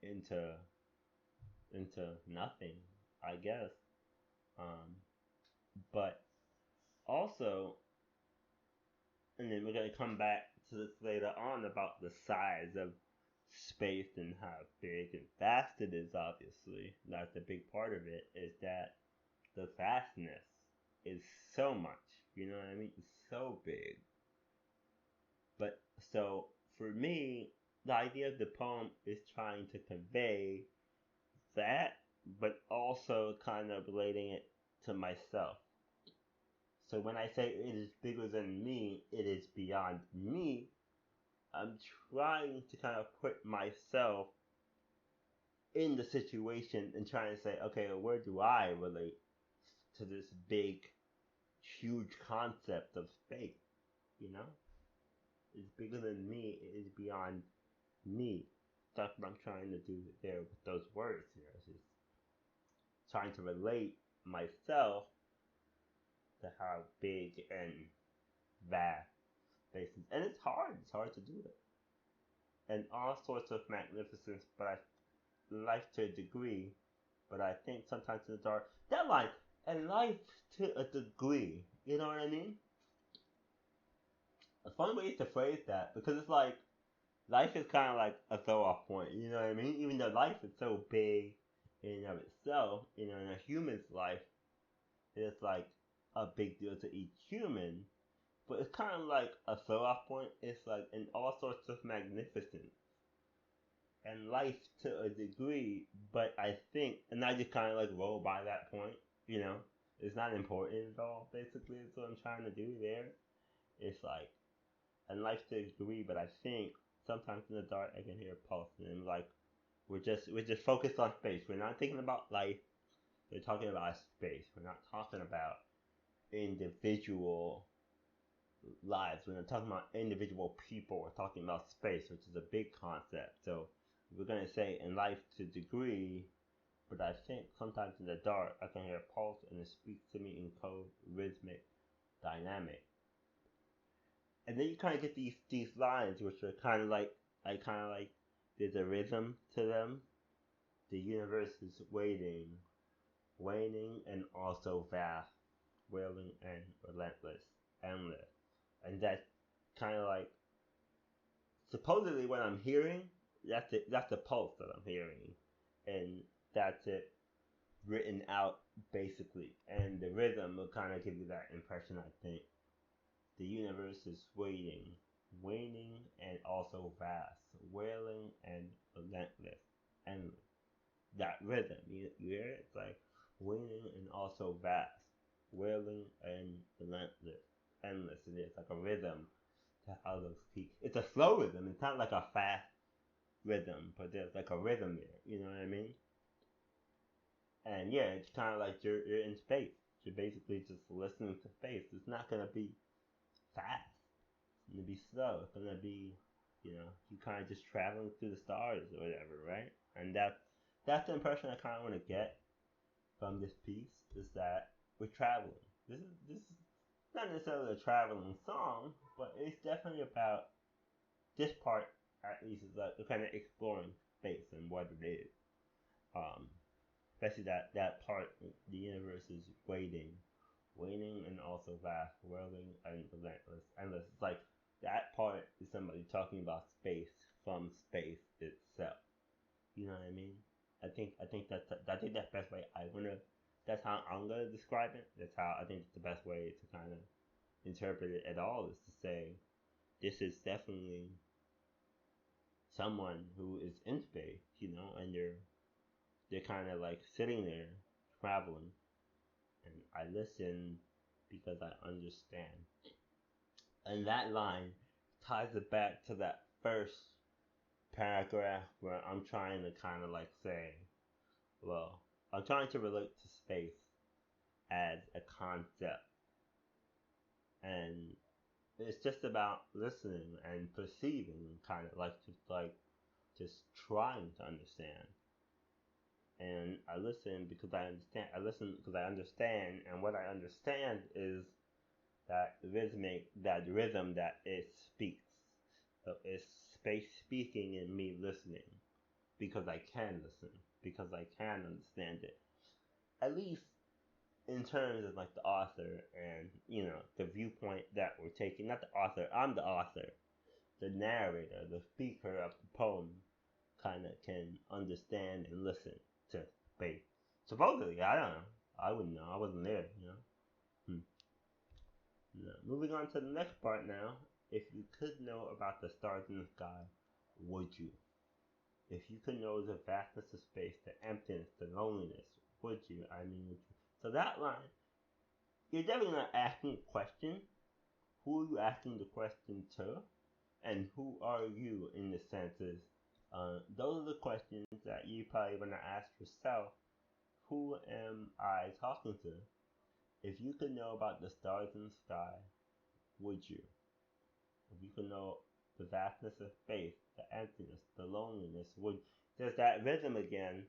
into nothing, I guess. Um, but also, and then we're gonna come back to this later on about the size of space and how big and vast it is. Obviously, that's a big part of it. Is that the vastness is so much. You know what I mean? It's so big. But so for me, the idea of the poem is trying to convey that, but also kind of relating it to myself. So when I say it is bigger than me, it is beyond me, I'm trying to kind of put myself in the situation and trying to say, okay, well, where do I relate to this big, huge concept of space? You know? It's bigger than me, it is beyond me. That's what I'm trying to do there with those words here. It's just trying to relate myself to how big and vast space is. And it's hard to do it. And all sorts of magnificence, but I life to a degree, but I think sometimes in the dark. That line, and life to a degree, you know what I mean? A fun way to phrase that, because it's like, life is kind of like a throw off point, you know what I mean? Even though life is so big in and of itself, in a human's life, it's like a big deal to each human, but it's kind of like a throw off point. It's like in all sorts of magnificence and life to a degree, but I think, and I just kind of like roll by that point, you know, it's not important at all, basically, is what I'm trying to do there. It's like, and life to a degree, but I think sometimes in the dark I can hear a pulse, and like, we're just focused on space. We're not thinking about life, we're talking about space. We're not talking about individual lives. We're not talking about individual people. We're talking about space, which is a big concept. So we're gonna say in life to a degree, but I think sometimes in the dark I can hear a pulse and it speaks to me in code, rhythmic, dynamic. And then you kind of get these lines which are kind of like there's a rhythm to them. The universe is waiting, waning, and also vast, wailing and relentless, endless. And that's kind of like supposedly what I'm hearing. That's it. That's the pulse that I'm hearing, and that's it written out basically. And the rhythm will kind of give you that impression. I think the universe is waiting, waning, and also vast, wailing and relentless, and that rhythm. You hear it? It's like waning and also vast, wailing and relentless, endless. It is like a rhythm to how those peaks. It's a slow rhythm. It's not like a fast rhythm, but there's like a rhythm there. You know what I mean? And yeah, it's kind of like you're in space. You're basically just listening to space. It's not gonna be fast. It's gonna be slow. It's gonna be, you kind of just traveling through the stars or whatever, right? And that's the impression I kind of want to get from this piece is that we're traveling. This is not necessarily a traveling song, but it's definitely about this part at least is like kind of exploring space and what it is. Um, Especially that part, the universe is waiting, Waning and also vast, whirling and relentless, endless. It's like that part is somebody talking about space from space itself. You know what I mean? I think that's the best way I wanna. That's how I'm gonna describe it. That's how I think it's the best way to kind of interpret it at all is to say this is definitely someone who is in space, and they're kind of like sitting there traveling, and I listen because I understand. And that line ties it back to that first paragraph where I'm trying to kind of like say, well, I'm trying to relate to space as a concept, and it's just about listening and perceiving, kind of just trying to understand. And I listen because I understand. I listen because I understand, and what I understand is that rhythm that it speaks. So it's space speaking and me listening because I can listen, because I can understand it. At least in terms of like the author and the viewpoint that we're taking. Not the author. I'm the author. The narrator, the speaker of the poem, kind of can understand and listen to space. Supposedly, I don't know. I wouldn't know. I wasn't there. Hmm. Now, moving on to the next part now. If you could know about the stars in the sky, would you? If you could know the vastness of space, the emptiness, the loneliness, would you? I mean, would you? So that line, you're definitely not asking a question. Who are you asking the question to? And who are you in the senses? Those are the questions that you probably want to ask yourself. Who am I talking to? If you could know about the stars in the sky, would you? If you could know the vastness of space, the emptiness, the loneliness, would there's that rhythm again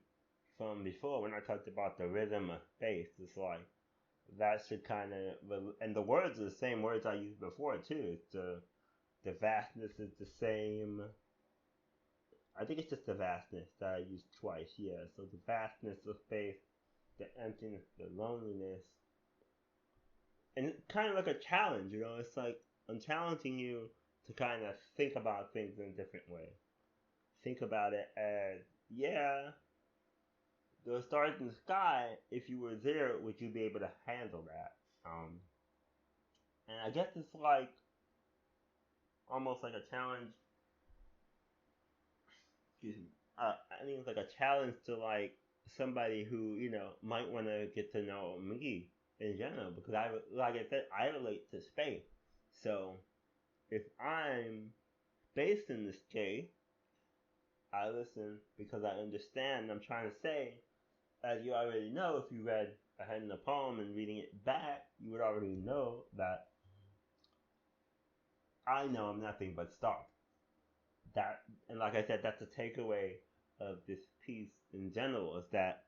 from before when I talked about the rhythm of space. It's like that should kind of, and the words are the same words I used before too. It's the vastness is the same. I think it's just the vastness that I used twice. Yeah. So the vastness of space, the emptiness, the loneliness, and it's kind of like a challenge. It's like I'm challenging you to kind of think about things in a different way. Think about it as, yeah, the stars in the sky. If you were there, would you be able to handle that? And I guess it's like almost like a challenge. Excuse me. I think it's like a challenge to like somebody who might want to get to know me in general because like I said, I relate to space. So if I'm based in this case, I listen because I understand. I'm trying to say, as you already know, if you read ahead in the poem and reading it back, you would already know that I know I'm nothing but stars. That, and like I said, that's the takeaway of this piece in general is that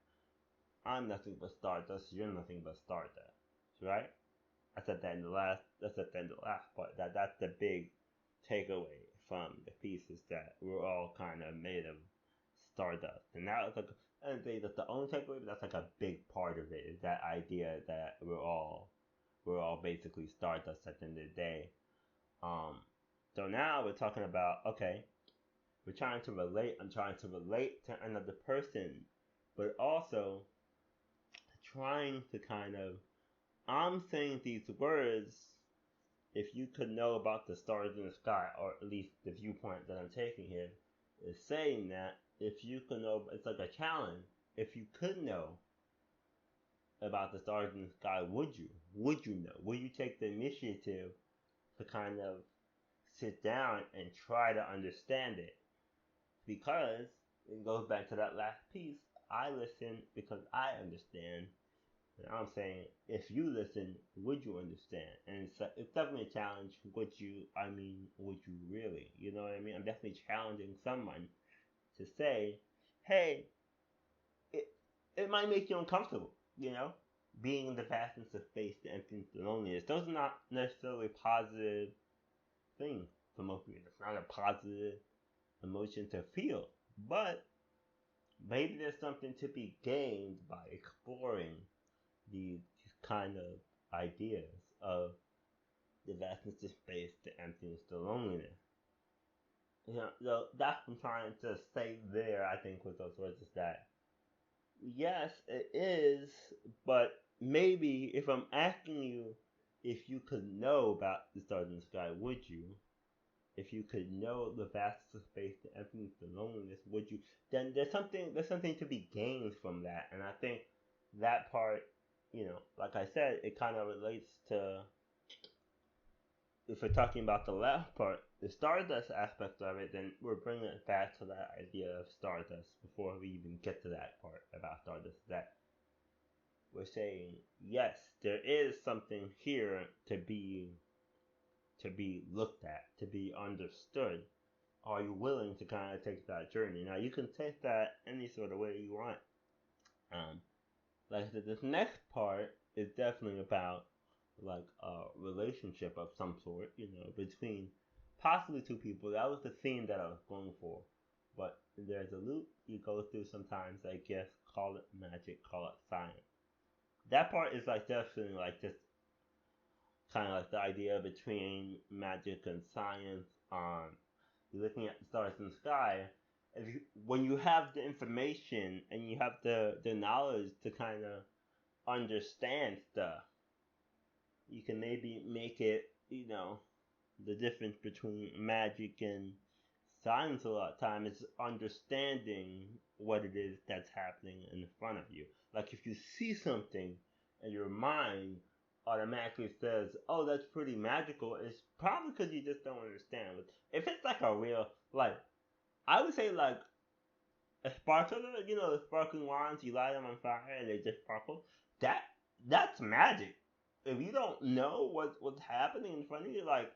I'm nothing but stardust. You're nothing but stardust, right? I said that in the last. I said that in the last part. That's the big takeaway from the piece is that we're all kind of made of stardust, and that was like. I don't think that's the only takeaway, but that's like a big part of it. Is that idea that we're all basically stardust at the end of the day. Um, so now we're talking about okay, we're trying to relate. I'm trying to relate to another person, but also trying to kind of. I'm saying these words. If you could know about the stars in the sky, or at least the viewpoint that I'm taking here, is saying that if you could know, it's like a challenge. If you could know about the stars in the sky, would you? Would you know? Would you take the initiative to kind of sit down and try to understand it? Because it goes back to that last piece. I listen because I understand. And I'm saying, if you listen, would you understand? And it's definitely a challenge. Would you really? You know what I mean? I'm definitely challenging someone to say, hey, it, it might make you uncomfortable, being in the vastness of space, the emptiness, the loneliness. Those are not necessarily positive things for most people. It's not a positive emotion to feel. But maybe there's something to be gained by exploring these kind of ideas of the vastness of space, the emptiness, the loneliness. So that's what I'm trying to say there, I think, with those words is that yes, it is, but maybe if I'm asking you if you could know about the stars in the sky, would you? If you could know the vastness of space, the emptiness, the loneliness, would you? Then there's something to be gained from that, and I think that part, like I said, it kind of relates to, if we're talking about the last part, the stardust aspect of it, then we're bringing it back to that idea of stardust before we even get to that part about stardust. That we're saying, yes, there is something here to be looked at, to be understood. Are you willing to kind of take that journey? Now you can take that any sort of way you want. Um, like I said, this next part is definitely about like a relationship of some sort, between possibly two people. That was the theme that I was going for. But there's a loop you go through sometimes, I guess, call it magic, call it science. That part is like definitely like just kind of like the idea between magic and science. You're looking at the stars in the sky. When you have the information and you have the knowledge to kind of understand stuff, you can maybe make it, the difference between magic and science a lot of time is understanding what it is that's happening in front of you. Like if you see something and your mind automatically says, "Oh, that's pretty magical," it's probably because you just don't understand. If it's like a real, like, I would say like a sparkler, the sparkling wands, you light them on fire and they just sparkle. That that's magic. If you don't know what's happening in front of you, like,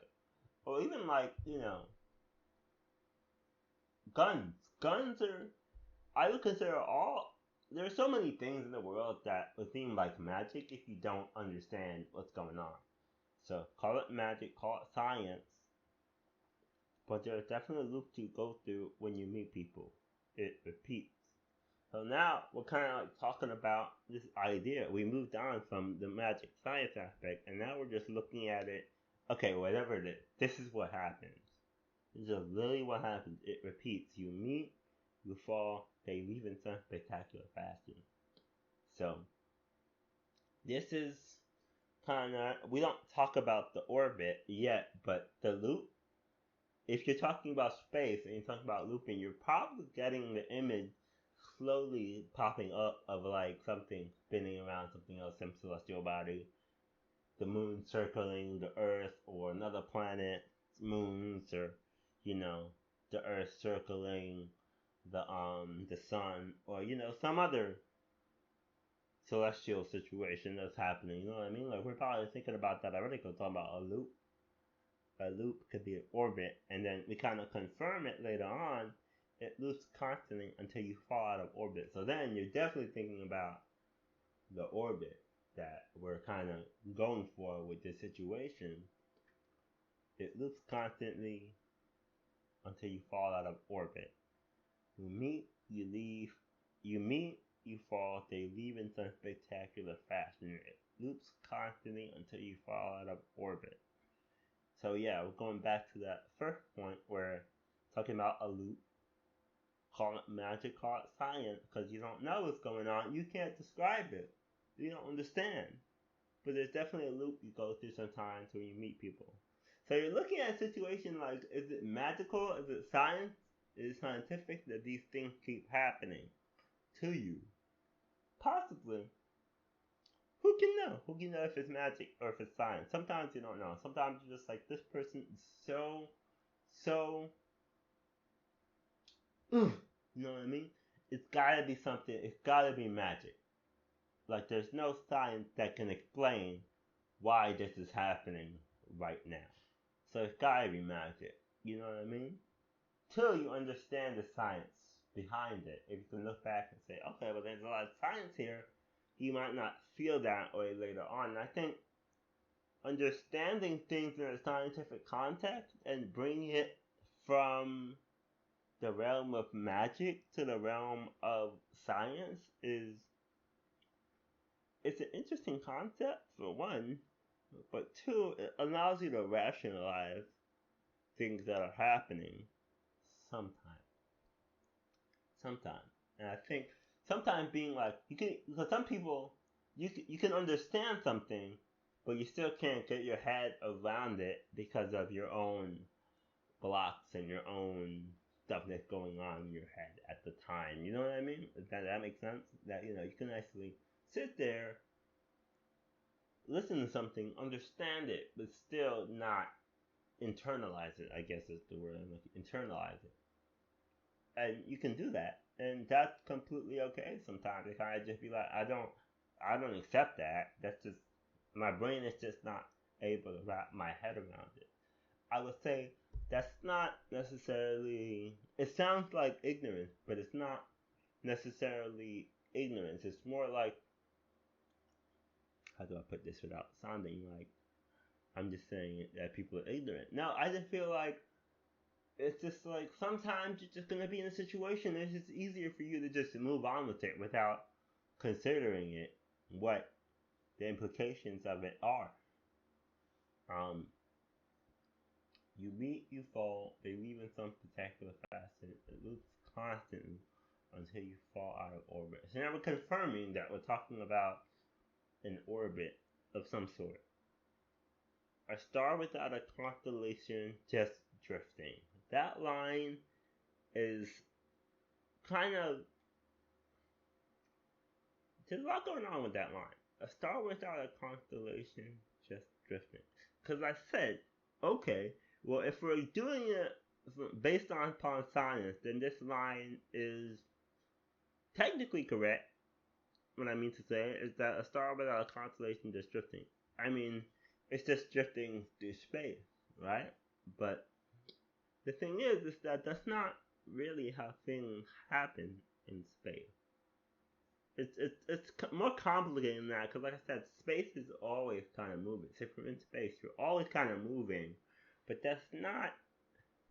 or even like, guns. Guns are, I would consider all. There's so many things in the world that would seem like magic if you don't understand what's going on. So call it magic, call it science, but there's definitely a loop to go through when you meet people. It repeats. So now we're kind of like talking about this idea. We moved on from the magic science aspect, and now we're just looking at it. Okay, whatever it is, this is what happens. This is literally what happens. It repeats. You meet, you fall, they leave in some spectacular fashion. So this is kind of, we don't talk about the orbit yet, but the loop. If you're talking about space and you're talking about looping, you're probably getting the image slowly popping up of like something spinning around something else, some celestial body, the moon circling the earth or another planet, moons, or the earth circling the sun, or some other celestial situation that's happening. You know what I mean? Like we're probably thinking about that already because we're talking about a loop. A loop could be an orbit, and then we kind of confirm it later on. It loops constantly until you fall out of orbit. So then you're definitely thinking about the orbit that we're kind of going for with this situation. It loops constantly until you fall out of orbit. You meet, you leave, you meet, you fall, they leave in some spectacular fashion. It loops constantly until you fall out of orbit. So yeah, we're going back to that first point where talking about a loop, call it magic, call it science, because you don't know what's going on. You can't describe it. You don't understand. But there's definitely a loop you go through sometimes when you meet people. So you're looking at a situation like, is it magical? Is it science? Is it scientific that these things keep happening to you? Possibly. Who can know? Who can know if it's magic or if it's science? Sometimes you don't know. Sometimes you're just like, this person is so, you know what I mean? It's gotta be something, it's gotta be magic. Like, there's no science that can explain why this is happening right now. So it's gotta be magic. You know what I mean? Till you understand the science behind it. If you can look back and say, okay, well, there's a lot of science here, you might not feel that way later on. And I think understanding things in a scientific context and bringing it from the realm of magic to the realm of science is it's an interesting concept for one, but two, it allows you to rationalize things that are happening sometimes. Sometimes. And I think sometimes being like, you can, because some people, you can understand something, but you still can't get your head around it because of your own blocks and your own stuff that's going on in your head at the time. You know what I mean? Does that make sense? That, you know, you can actually sit there, listen to something, understand it, but still not internalize it, I guess is the word I'm looking. Internalize it. And you can do that. And that's completely okay sometimes. It kind of just be like, I don't accept that. That's just, my brain is just not able to wrap my head around it. I would say that's not necessarily, it sounds like ignorance, but it's not necessarily ignorance. It's more like, how do I put this without sounding like I'm just saying that people are ignorant? No, I just feel like it's just like sometimes you're just gonna be in a situation. It's just easier for you to just move on with it without considering it, what the implications of it are. Um, you meet, you fall, they leave in some spectacular fashion. It loops constantly until you fall out of orbit. So now we're confirming that we're talking about an orbit of some sort. A star without a constellation just drifting. That line is kind of, there's a lot going on with that line. A star without a constellation just drifting. Because I said, okay, well, if we're doing it based upon science, then this line is technically correct. What I mean to say is that a star without a constellation just drifting. I mean, it's just drifting through space, right? But the thing is that that's not really how things happen in space. It's more complicated than that because, like I said, space is always kind of moving. So if you're in space, you're always kind of moving, but that's not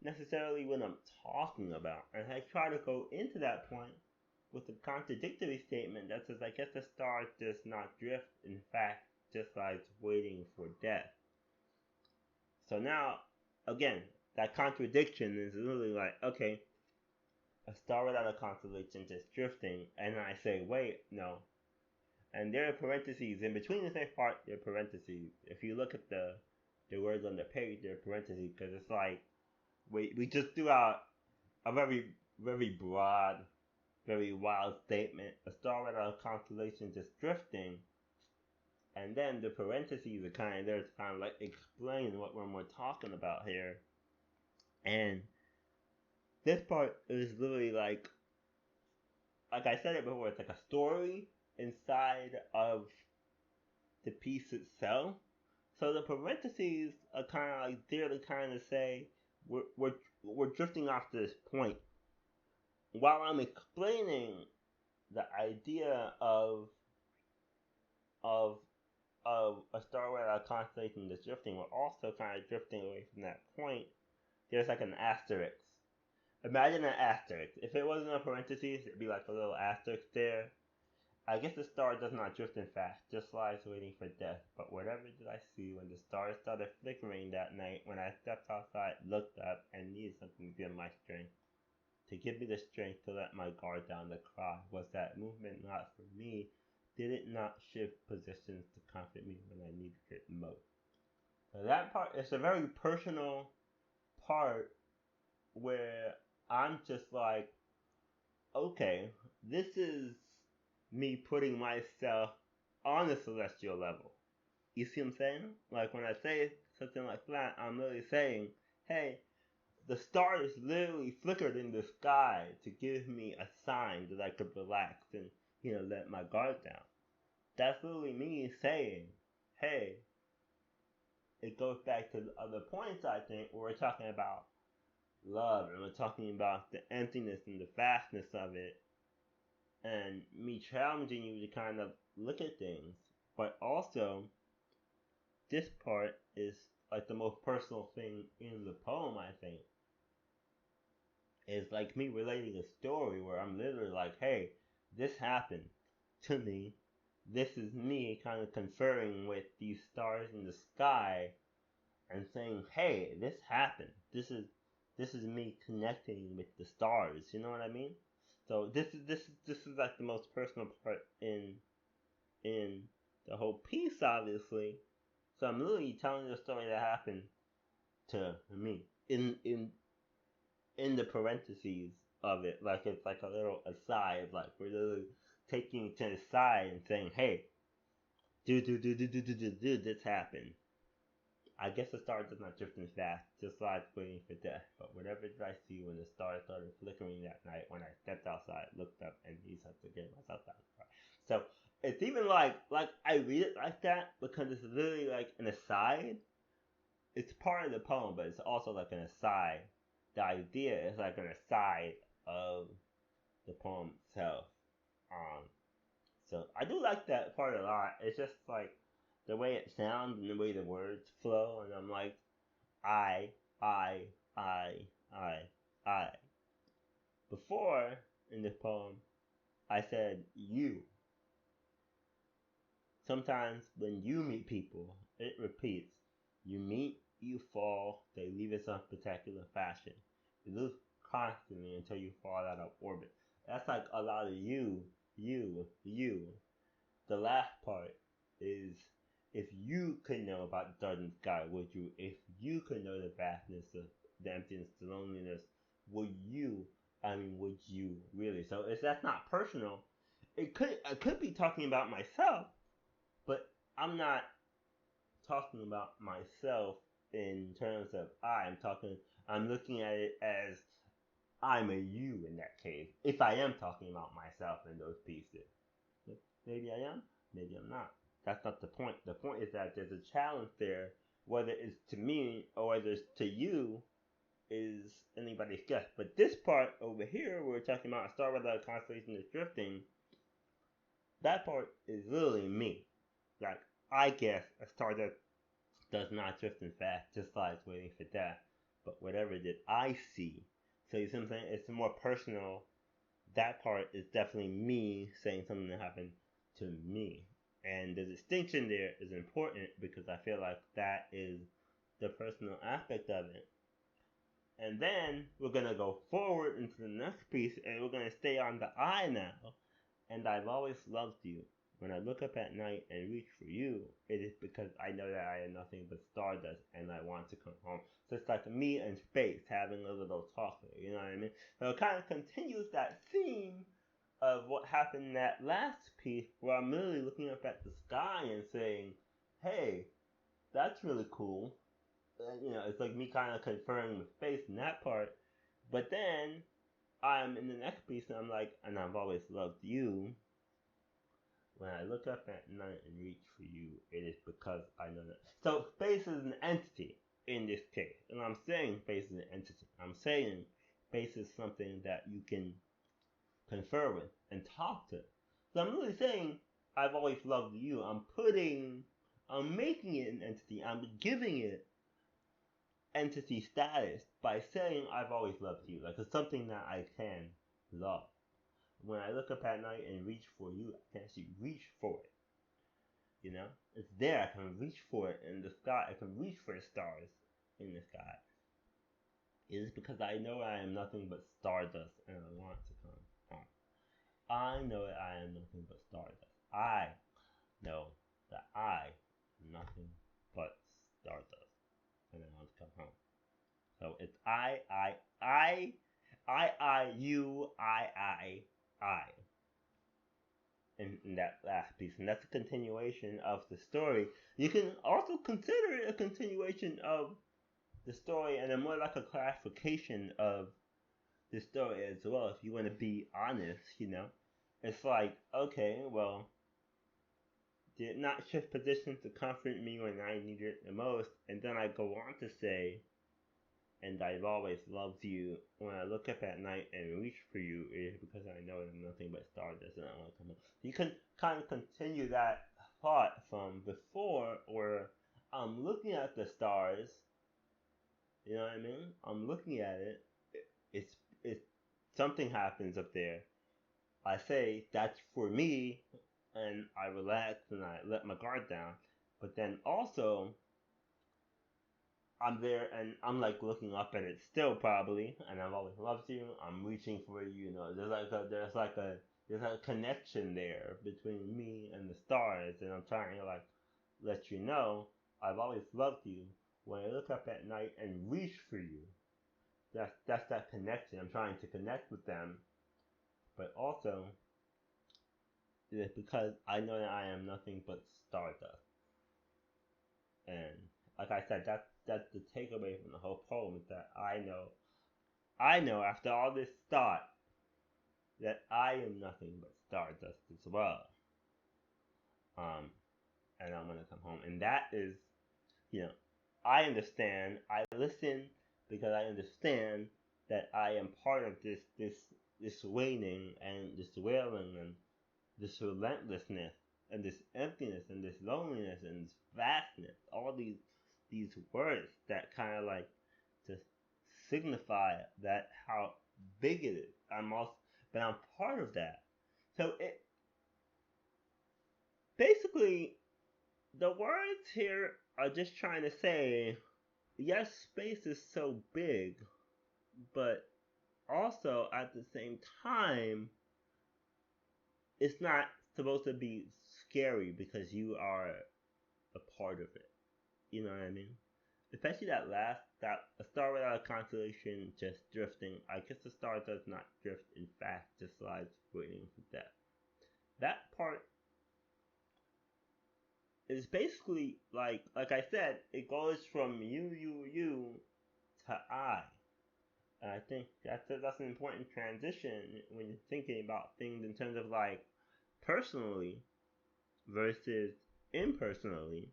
necessarily what I'm talking about. And I try to go into that point with a contradictory statement that says, I guess the star does not drift. In fact, just like waiting for death. So now, again, that contradiction is literally like, okay, a star without a constellation just drifting, and I say, wait, no. And there are parentheses in between the same part. There are parentheses. If you look at the words on the page, there are parentheses because it's like we just threw out a very broad, very wild statement. A star without a constellation just drifting, and then the parentheses are kind of there to kind of like explain what we're talking about here. And this part is literally like I said it before, it's like a story inside of the piece itself. So the parentheses are kind of like there to kind of say we're drifting off to this point while I'm explaining the idea of of a star without a constellation that's drifting. We're also kind of drifting away from that point. There's like an asterisk. Imagine an asterisk. If it wasn't a parentheses, it'd be like a little asterisk there. I guess the star does not drift in fast, just lies waiting for death. But whatever did I see when the stars started flickering that night when I stepped outside, looked up, and needed something to give my strength? To give me the strength to let my guard down to cry. Was that movement not for me? Did it not shift positions to comfort me when I needed it most? So that part is a very personal part where I'm just like, okay, this is me putting myself on a celestial level. You see what I'm saying? Like when I say something like that, I'm literally saying, hey, the stars literally flickered in the sky to give me a sign that I could relax and, let my guard down. That's literally me saying, hey, it goes back to the other points, I think, where we're talking about love and we're talking about the emptiness and the vastness of it, and me challenging you to kind of look at things. But also, this part is like the most personal thing in the poem, I think. Is like me relating a story where I'm literally like, hey, this happened to me this is me kind of conferring with these stars in the sky and saying, "Hey, this happened. This is me connecting with the stars." You know what I mean? So this is like the most personal part in the whole piece, obviously. So I'm literally telling the story that happened to me in the parentheses of it, like it's like a little aside, like we're literally taking it to the side and saying, "Hey, dude, this happened." I guess the star does not drift as fast, just like waiting for death. But whatever did I see when the stars started flickering that night when I stepped outside, looked up, and these had to get myself out of the car. So it's even like I read it like that because it's literally like an aside. It's part of the poem, but it's also like an aside. The idea is like an aside of the poem itself. Um, so I do like that part a lot. It's just like the way it sounds and the way the words flow, and I'm like, I, I, I, I, I. Before in this poem, I said you. Sometimes when you meet people, it repeats. You meet, you fall, they leave in some spectacular fashion. You lose constantly until you fall out of orbit. That's like a lot of you. The last part is if you could know about the dark sky, would you? If you could know the vastness, the emptiness, the loneliness, would you? I mean, would you really? So if that's not personal, I could be talking about myself, but I'm not talking about myself in terms of I'm looking at it as I'm a you in that case. If I am talking about myself in those pieces. Maybe I am, maybe I'm not. That's not the point. The point is that there's a challenge there, whether it's to me or whether it's to you, is anybody's guess. But this part over here, we're talking about a star without a constellation is drifting. That part is literally me. Like, I guess a star that does not drift in fast, just like waiting for death. But whatever did I see? So you see what I'm saying? It's more personal. That part is definitely me saying something that happened to me. And the distinction there is important because I feel like that is the personal aspect of it. And then we're going to go forward into the next piece and we're going to stay on the I now. And I've always loved you. When I look up at night and reach for you, it is because I know that I am nothing but stardust and I want to come home. So it's like me and space having a little talk there, you know what I mean? So it kind of continues that theme of what happened in that last piece where I'm literally looking up at the sky and saying, "Hey, that's really cool." It's like me kind of conferring with space in that part. But then I'm in the next piece and I'm like, "And I've always loved you. When I look up at night and reach for you, it is because I know that." So space is an entity in this case. And I'm saying space is an entity. I'm saying space is something that you can confer with and talk to. So I'm really saying I've always loved you. I'm making it an entity. I'm giving it entity status by saying I've always loved you. Like it's something that I can love. When I look up at night and reach for you, I can actually reach for it. It's there. I can reach for it in the sky. I can reach for the stars in the sky. It is because I know I am nothing but stardust and I want to come home. I know that I am nothing but stardust. I know that I am nothing but stardust and I want to come home. So it's you, I. In that last piece, and that's a continuation of the story. You can also consider it a continuation of the story, and a more like a clarification of the story as well. If you want to be honest, it's like, okay, well, did not shift position to comfort me when I needed it the most, and then I go on to say, and I've always loved you. When I look up at night and reach for you, it is because I know I'm nothing but stardust and I want to come home. You can kind of continue that thought from before, where I'm looking at the stars. You know what I mean? I'm looking at it. It's something happens up there. I say that's for me, and I relax and I let my guard down. But then also I'm there and I'm like looking up at it still probably, and I've always loved you. I'm reaching for you. You know, there's like a connection there between me and the stars, and I'm trying to like let you know I've always loved you. When I look up at night and reach for you, that's that connection. I'm trying to connect with them, but also it's because I know that I am nothing but stardust. And like I said, that's the takeaway from the whole poem is that I know after all this thought that I am nothing but stardust as well. Um, and I'm gonna come home, and that is, you know, I understand. I listen because I understand that I am part of this waning and this wailing and this relentlessness and this emptiness and this loneliness and this vastness. All these words that kind of like to signify that how big it is. But I'm part of that. So it basically the words here are just trying to say, yes, space is so big, but also at the same time, it's not supposed to be scary because you are a part of it. You know what I mean? Especially that a star without a constellation just drifting. I guess the star does not drift, in fact, just slides waiting for death. That part is basically like I said, it goes from you to I. And I think that's an important transition when you're thinking about things in terms of like personally versus impersonally.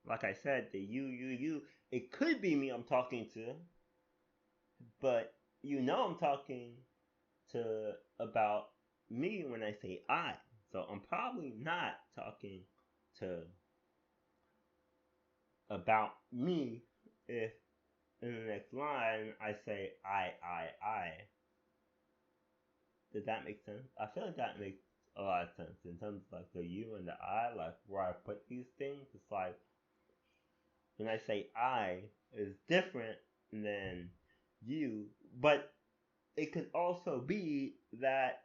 Like I said, the you, it could be me I'm talking to, but you know I'm talking to about me when I say I. So I'm probably not talking to about me if in the next line I say I. Does that make sense? I feel like that makes a lot of sense in terms of like the you and the I, like where I put these things. It's like when I say I is different than you, but it could also be that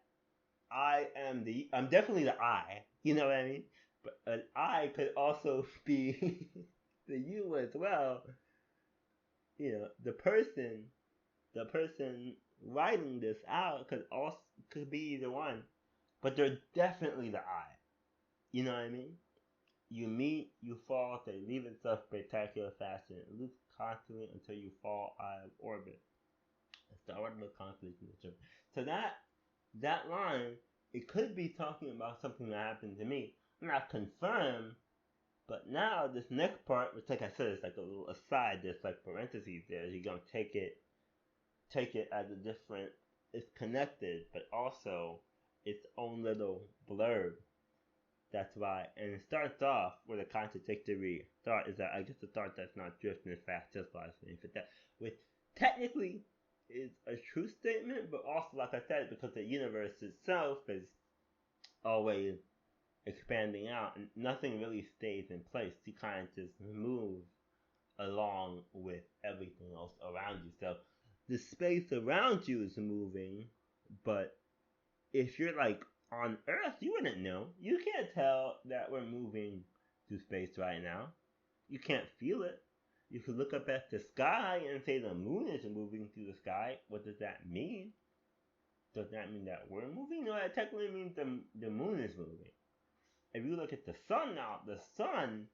I'm definitely the I. You know what I mean? But an I could also be the you as well. You know, the person writing this out could be either one, but they're definitely the I. You know what I mean? You meet, you fall, they leave in such spectacular fashion. It loops constantly until you fall out of orbit. It's the ultimate constellation. So that line, it could be talking about something that happened to me. Not confirmed, but now this next part, which like I said, is like a little aside. There's like parentheses there. You're gonna take it as a different. It's connected, but also its own little blurb. That's why, and it starts off with a contradictory thought. Is that I guess the thought that's not drifting as fast just lies for that, which technically is a true statement, but also like I said, because the universe itself is always expanding out, and nothing really stays in place. You kind of just move along with everything else around you. So the space around you is moving, but if you're like on Earth, you wouldn't know. You can't tell that we're moving through space right now. You can't feel it. You could look up at the sky and say the moon is moving through the sky. What does that mean? Does that mean that we're moving? No, that technically means the moon is moving. If you look at the sun now, the sun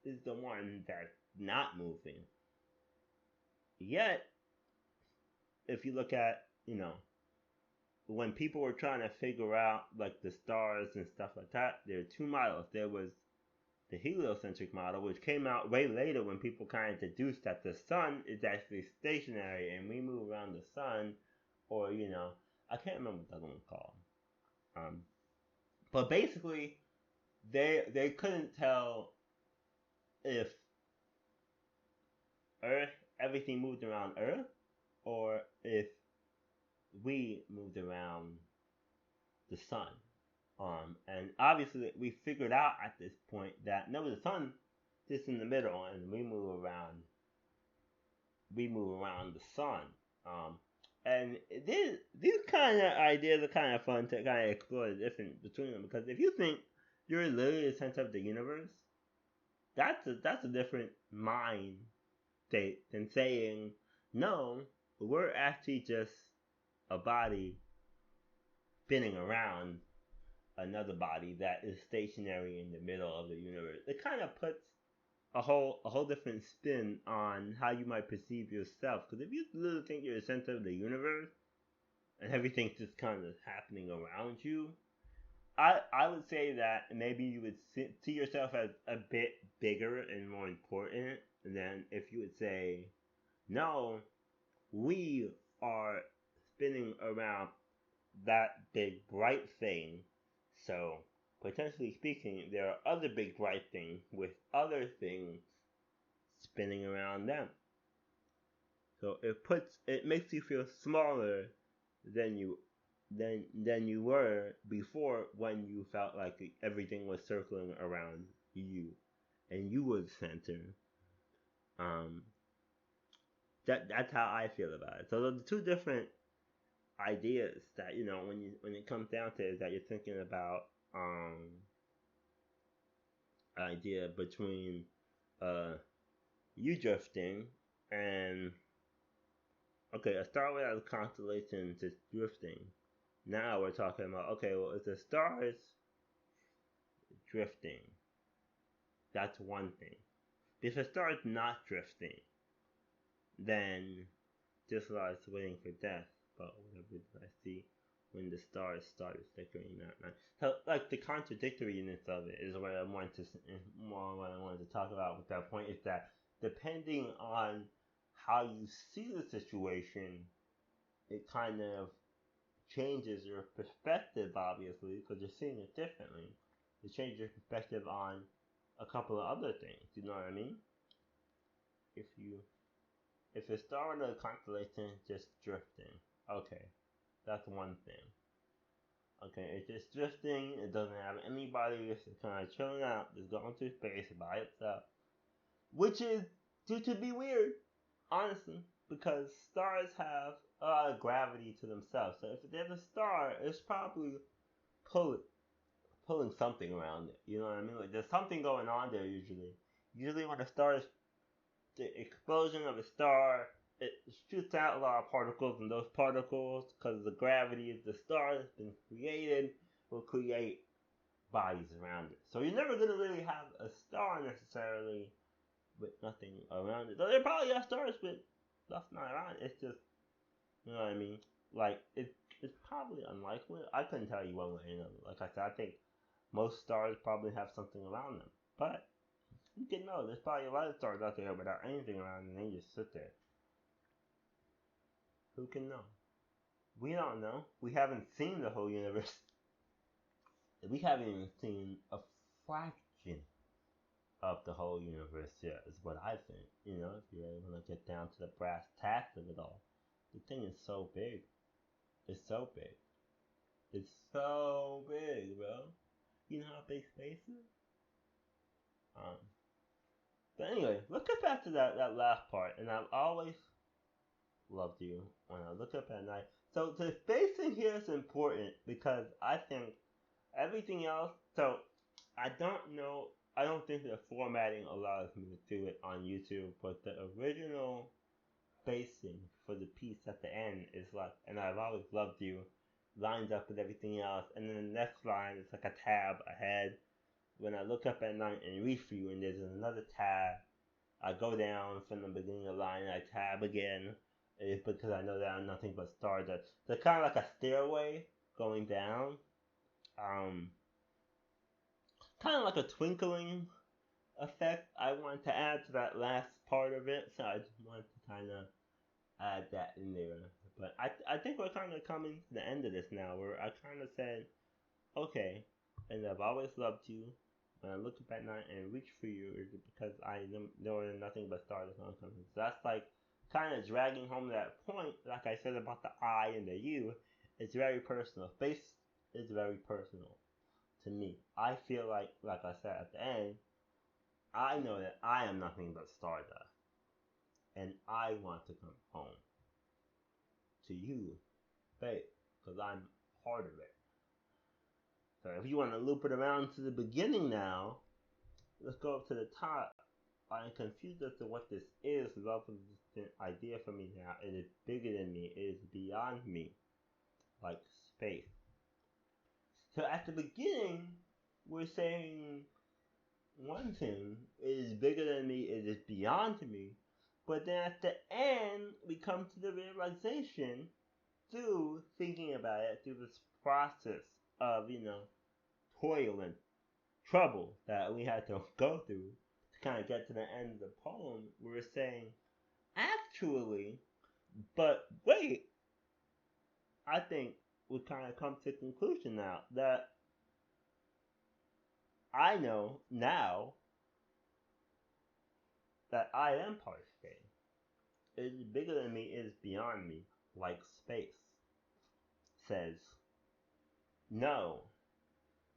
is the one that's not moving. Yet, if you look at, when people were trying to figure out like the stars and stuff like that, there are two models. There was the heliocentric model, which came out way later when people kind of deduced that the sun is actually stationary and we move around the sun, or I can't remember what the other one's called. But basically, they couldn't tell if Earth everything moved around Earth or if we moved around the sun. And obviously we figured out at this point that no, the sun sits in the middle, and we move around the sun. Um, and these kind of ideas are kind of fun to kind of explore the difference between them, because if you think you're literally the center of the universe, that's a different mind state than saying no, we're actually just a body spinning around another body that is stationary in the middle of the universe. It kind of puts a whole different spin on how you might perceive yourself. Because if you literally think you're the center of the universe and everything's just kind of happening around you, I would say that maybe you would see yourself as a bit bigger and more important than if you would say, no, we are spinning around that big bright thing. So, potentially speaking, there are other big bright things with other things spinning around them. So it makes you feel smaller than you were before, when you felt like everything was circling around you and you were the center. Um, that's how I feel about it. So the two different ideas that, when it comes down to it, is that you're thinking about idea between uh you drifting and, okay, a star without a constellation just drifting. Now we're talking about, okay, well, if the stars drifting, that's one thing. If a star is not drifting, then just like waiting for death. But whatever did I see when the stars started flickering that night? So, like, the contradictoriness of it is what I wanted to talk about with that point. Is that depending on how you see the situation, it kind of changes your perspective, obviously, because you're seeing it differently. It changes your perspective on a couple of other things. You know what I mean? If you if a star in a constellation is just drifting, okay, that's one thing. Okay, it's just drifting. It doesn't have anybody. It's kind of chilling out. It's going through space by itself, which is due to be weird, honestly, because stars have a lot of gravity to themselves. So if there's a star, it's probably pulling pulling something around it. You know what I mean? Like, there's something going on there usually. Usually when a star is the explosion of a star, it shoots out a lot of particles, and those particles, because of the gravity of the star that's been created, will create bodies around it. So you're never gonna really have a star necessarily with nothing around it. Though there probably are stars with stuff not around it. It's just, you know what I mean? Like, it's probably unlikely. I couldn't tell you one way or another. Like I said, I think most stars probably have something around them. But you can know there's probably a lot of stars out there without anything around them, and they just sit there. Who can know? We don't know. We haven't seen the whole universe. We haven't even seen a fraction of the whole universe yet, is what I think. If you're able to get down to the brass tacks of it all. The thing is so big. It's so big. It's so big, bro. You know how big space is? Um, but anyway, let's get back to that last part. And I've always loved you when I look up at night. So the spacing here is important because I think everything else. So I don't know. I don't think the formatting allows me to do it on YouTube, but the original spacing for the piece at the end is like, and I've always loved you, lines up with everything else, and then the next line is like a tab ahead. When I look up at night and reach for you, and there's another tab, I go down from the beginning of the line, and I tab again. It's because I know that I'm nothing but stardust. So kind of like a stairway going down. Um, Kind of like a twinkling effect I wanted to add to that last part of it. So I just wanted to kind of add that in there. But I think we're kind of coming to the end of this now, where I kind of said, okay, and I've always loved you. When I look up at night and reach for you, is because I know nothing but stardust on something. So that's like kind of dragging home that point, like I said about the I and the you. It's very personal. Space is very personal. to me. I feel like I said at the end, I know that I am nothing but stardust, and I want to come home to you, babe, because I'm part of it. So if you want to loop it around to the beginning now, let's go up to the top. I am confused as to what this is. Love is an idea for me now. It is bigger than me. It is beyond me, like space. So at the beginning, we're saying one thing, it is bigger than me, it is beyond me. But then at the end, we come to the realization through thinking about it, through this process of, toil and trouble that we had to go through to kind of get to the end of the poem. We're saying, actually, but wait, I think we kind of come to the conclusion now that I know now that I am part of space. It is bigger than me, it is beyond me, like space. Says, no,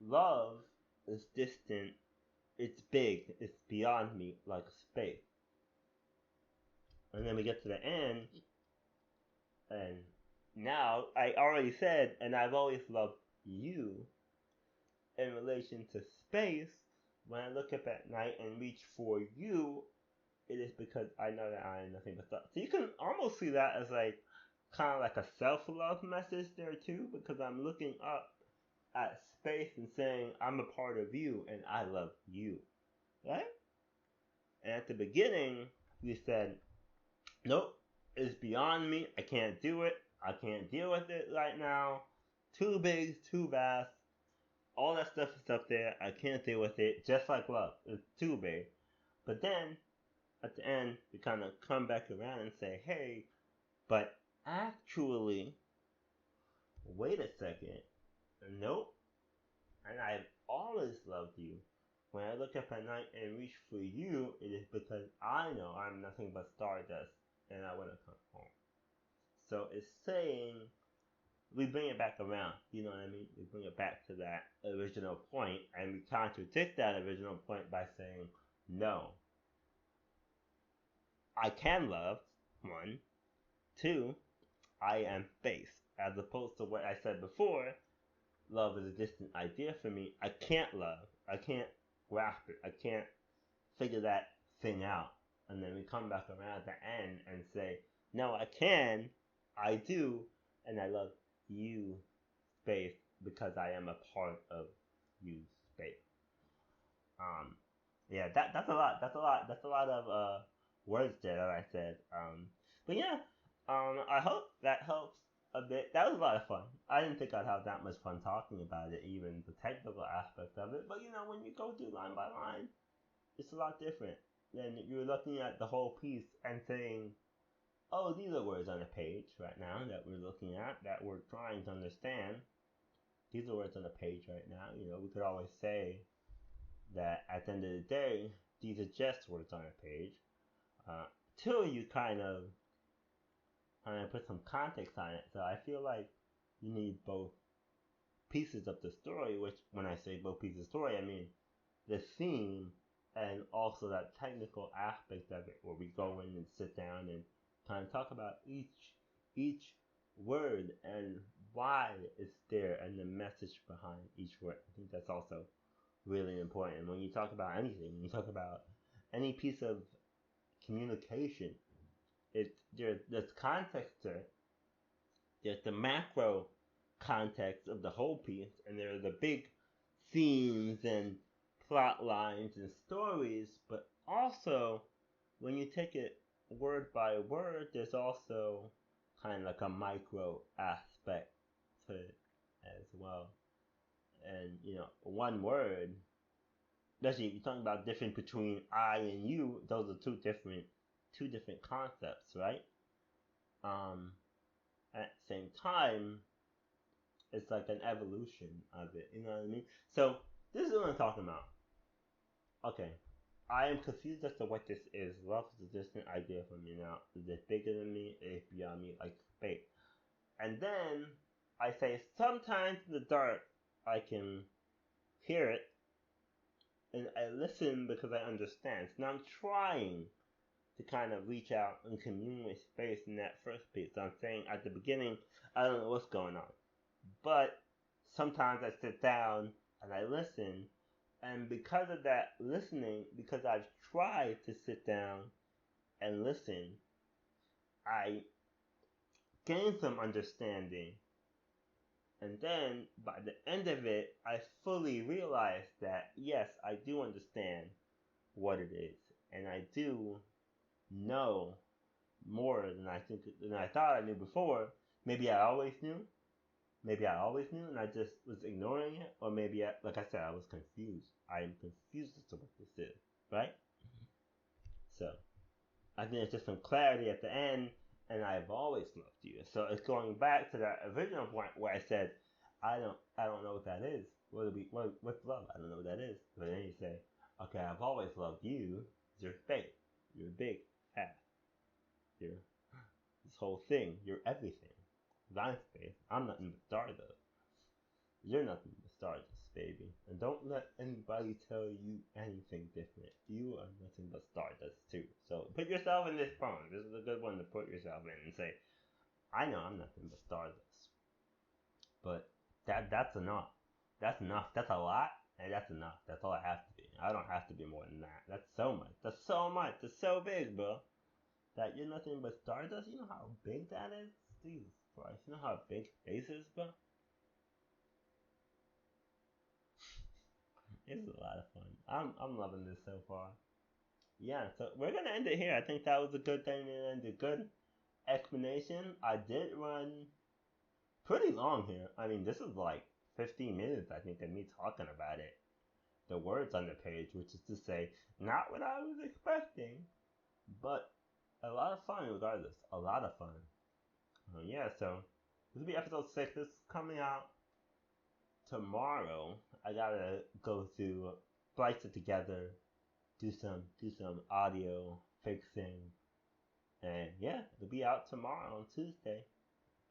love is distant, it's big, it's beyond me, like space. And then we get to the end, and now I already said, and I've always loved you in relation to space. When I look up at night and reach for you, it is because I know that I am nothing but thought. So you can almost see that as like kind of like a self-love message there too, because I'm looking up at space and saying I'm a part of you and I love you, right? And at the beginning, we said, nope, it's beyond me. I can't do it. I can't deal with it right now. Too big, too vast. All that stuff is up there. I can't deal with it. Just like love, it's too big. But then at the end, we kind of come back around and say, hey, but actually, wait a second. Nope. And I've always loved you. When I look up at night and reach for you, it is because I know I'm nothing but stardust and I want to come home. So it's saying, we bring it back around. You know what I mean? We bring it back to that original point and we contradict that original point by saying, no, I can love, one. Two, I am space. As opposed to what I said before, love is a distant idea for me. I can't love. I can't grasp it. I can't figure that thing out. And then we come back around at the end and say, no, I can. I do. And I love you, space, because I am a part of you, space. Yeah, that's a lot. That's a lot of words there that I said. But yeah, I hope that helps a bit. That was a lot of fun. I didn't think I'd have that much fun talking about it, even the technical aspect of it. But when you go through line by line, it's a lot different than you're looking at the whole piece and saying, "Oh, these are words on a page right now that we're looking at that we're trying to understand. These are words on a page right now." We could always say that at the end of the day, these are just words on a page. Till you kind of put some context on it. So I feel like you need both pieces of the story, which when I say both pieces of the story, I mean the theme and also that technical aspect of it where we go in and sit down and kind of talk about each word and why it's there and the message behind each word. I think that's also really important. When you talk about anything, when you talk about any piece of communication, there's context to it. There's the macro context of the whole piece, and there are the big themes and plot lines and stories. But also, when you take it word by word, there's also kind of like a micro aspect to it as well. And one word, especially if you're talking about difference between I and you, those are two different concepts, right? At the same time, it's like an evolution of it. You know what I mean? So this is what I'm talking about. Okay, I am confused as to what this is. Love is a distant idea for me now. Is it bigger than me? Is it beyond me? Like space. And then I say sometimes in the dark I can hear it, and I listen because I understand. So now I'm trying to kind of reach out and commune with space in that first piece. So I'm saying at the beginning, I don't know what's going on. But sometimes I sit down and I listen, and because of that listening, because I've tried to sit down and listen, I gain some understanding. And then by the end of it, I fully realize that yes, I do understand what it is, and I do know more than I thought I knew before. Maybe I always knew. Maybe I always knew, and I just was ignoring it, or maybe, like I said, I was confused. I am confused as to what this is, right? So I think it's just some clarity at the end, and I've always loved you. So it's going back to that original point where I said, I don't know what that is. What's love? I don't know what that is. But then you say, okay, I've always loved you. You're faith. You're big half. You're this whole thing. You're everything. I'm space. I'm nothing but stardust. You're nothing but stardust, baby. And don't let anybody tell you anything different. You are nothing but stardust too. So put yourself in this poem. This is a good one to put yourself in and say, I know I'm nothing but stardust. But that's enough. That's enough. That's a lot. And that's enough. That's all I have to be. I don't have to be more than that. That's so much. That's so much. That's so big, bro. That you're nothing but stardust. You know how big that is? Jesus Christ. You know how big space is, bro? It's a lot of fun. I'm loving this so far. Yeah, so we're gonna end it here. I think that was a good thing to end. A good explanation. I did run pretty long here. I mean, this is like 15 minutes, I think, of me talking about it. The words on the page, which is to say, not what I was expecting, but a lot of fun regardless. A lot of fun. Yeah, so this will be episode 6. This is coming out tomorrow. I gotta go through, splice it together, do some audio fixing, and yeah, it'll be out tomorrow on Tuesday,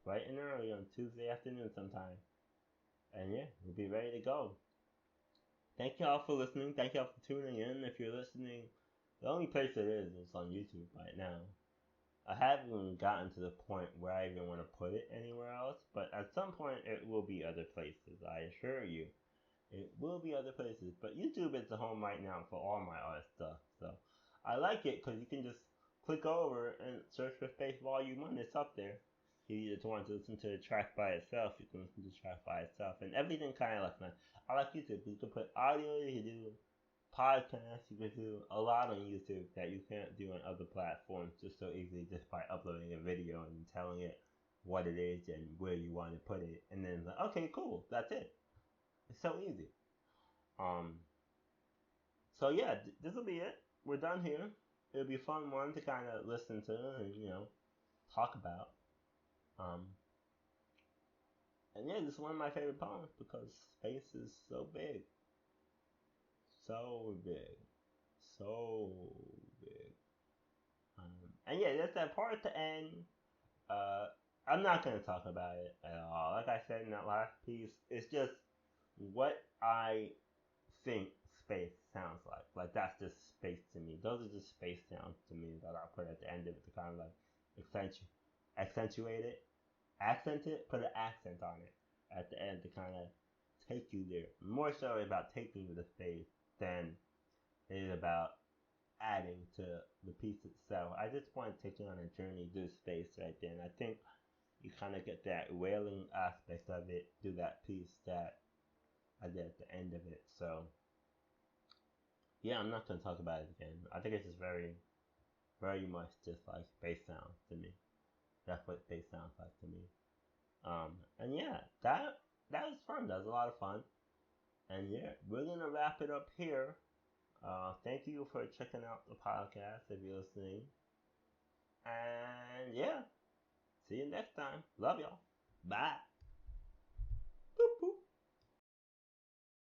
bright and early on Tuesday afternoon sometime. And yeah, we'll be ready to go. Thank y'all for listening. Thank y'all for tuning in. If you're listening, the only place it is on YouTube right now. I haven't even gotten to the point where I even want to put it anywhere else, but at some point it will be other places, I assure you. It will be other places, but YouTube is the home right now for all my art stuff. So I like it because you can just click over and search for Space Volume 1. It's up there. If you just want to listen to the track by itself, you can listen to the track by itself. And everything kind of like that. I like YouTube. You can put audio, you can do podcasts, you can do a lot on YouTube that you can't do on other platforms just so easily just by uploading a video and telling it what it is and where you want to put it. And then like, okay, cool, that's it. It's so easy. So yeah, this will be it. We're done here. It'll be a fun one to kind of listen to and talk about. And yeah, this is one of my favorite poems because space is so big, so big, so big. And yeah, that's that part at the end. I'm not gonna talk about it at all. Like I said in that last piece, it's just what I think space sounds like. Like that's just space to me. Those are just space sounds to me that I put at the end of it to kind of like accentuate it, accent it, put an accent on it at the end to kind of take you there. More so about taking you to space than it is about adding to the piece itself. I just want to take you on a journey through space right there. And I think you kind of get that wailing aspect of it through that piece that I did at the end of it. So yeah, I'm not gonna talk about it again. I think it's just very, very much just like bass sound to me. That's what bass sounds like to me. And yeah, that was fun. That was a lot of fun. And yeah, we're gonna wrap it up here. Thank you for checking out the podcast if you're listening. And yeah, see you next time. Love y'all. Bye.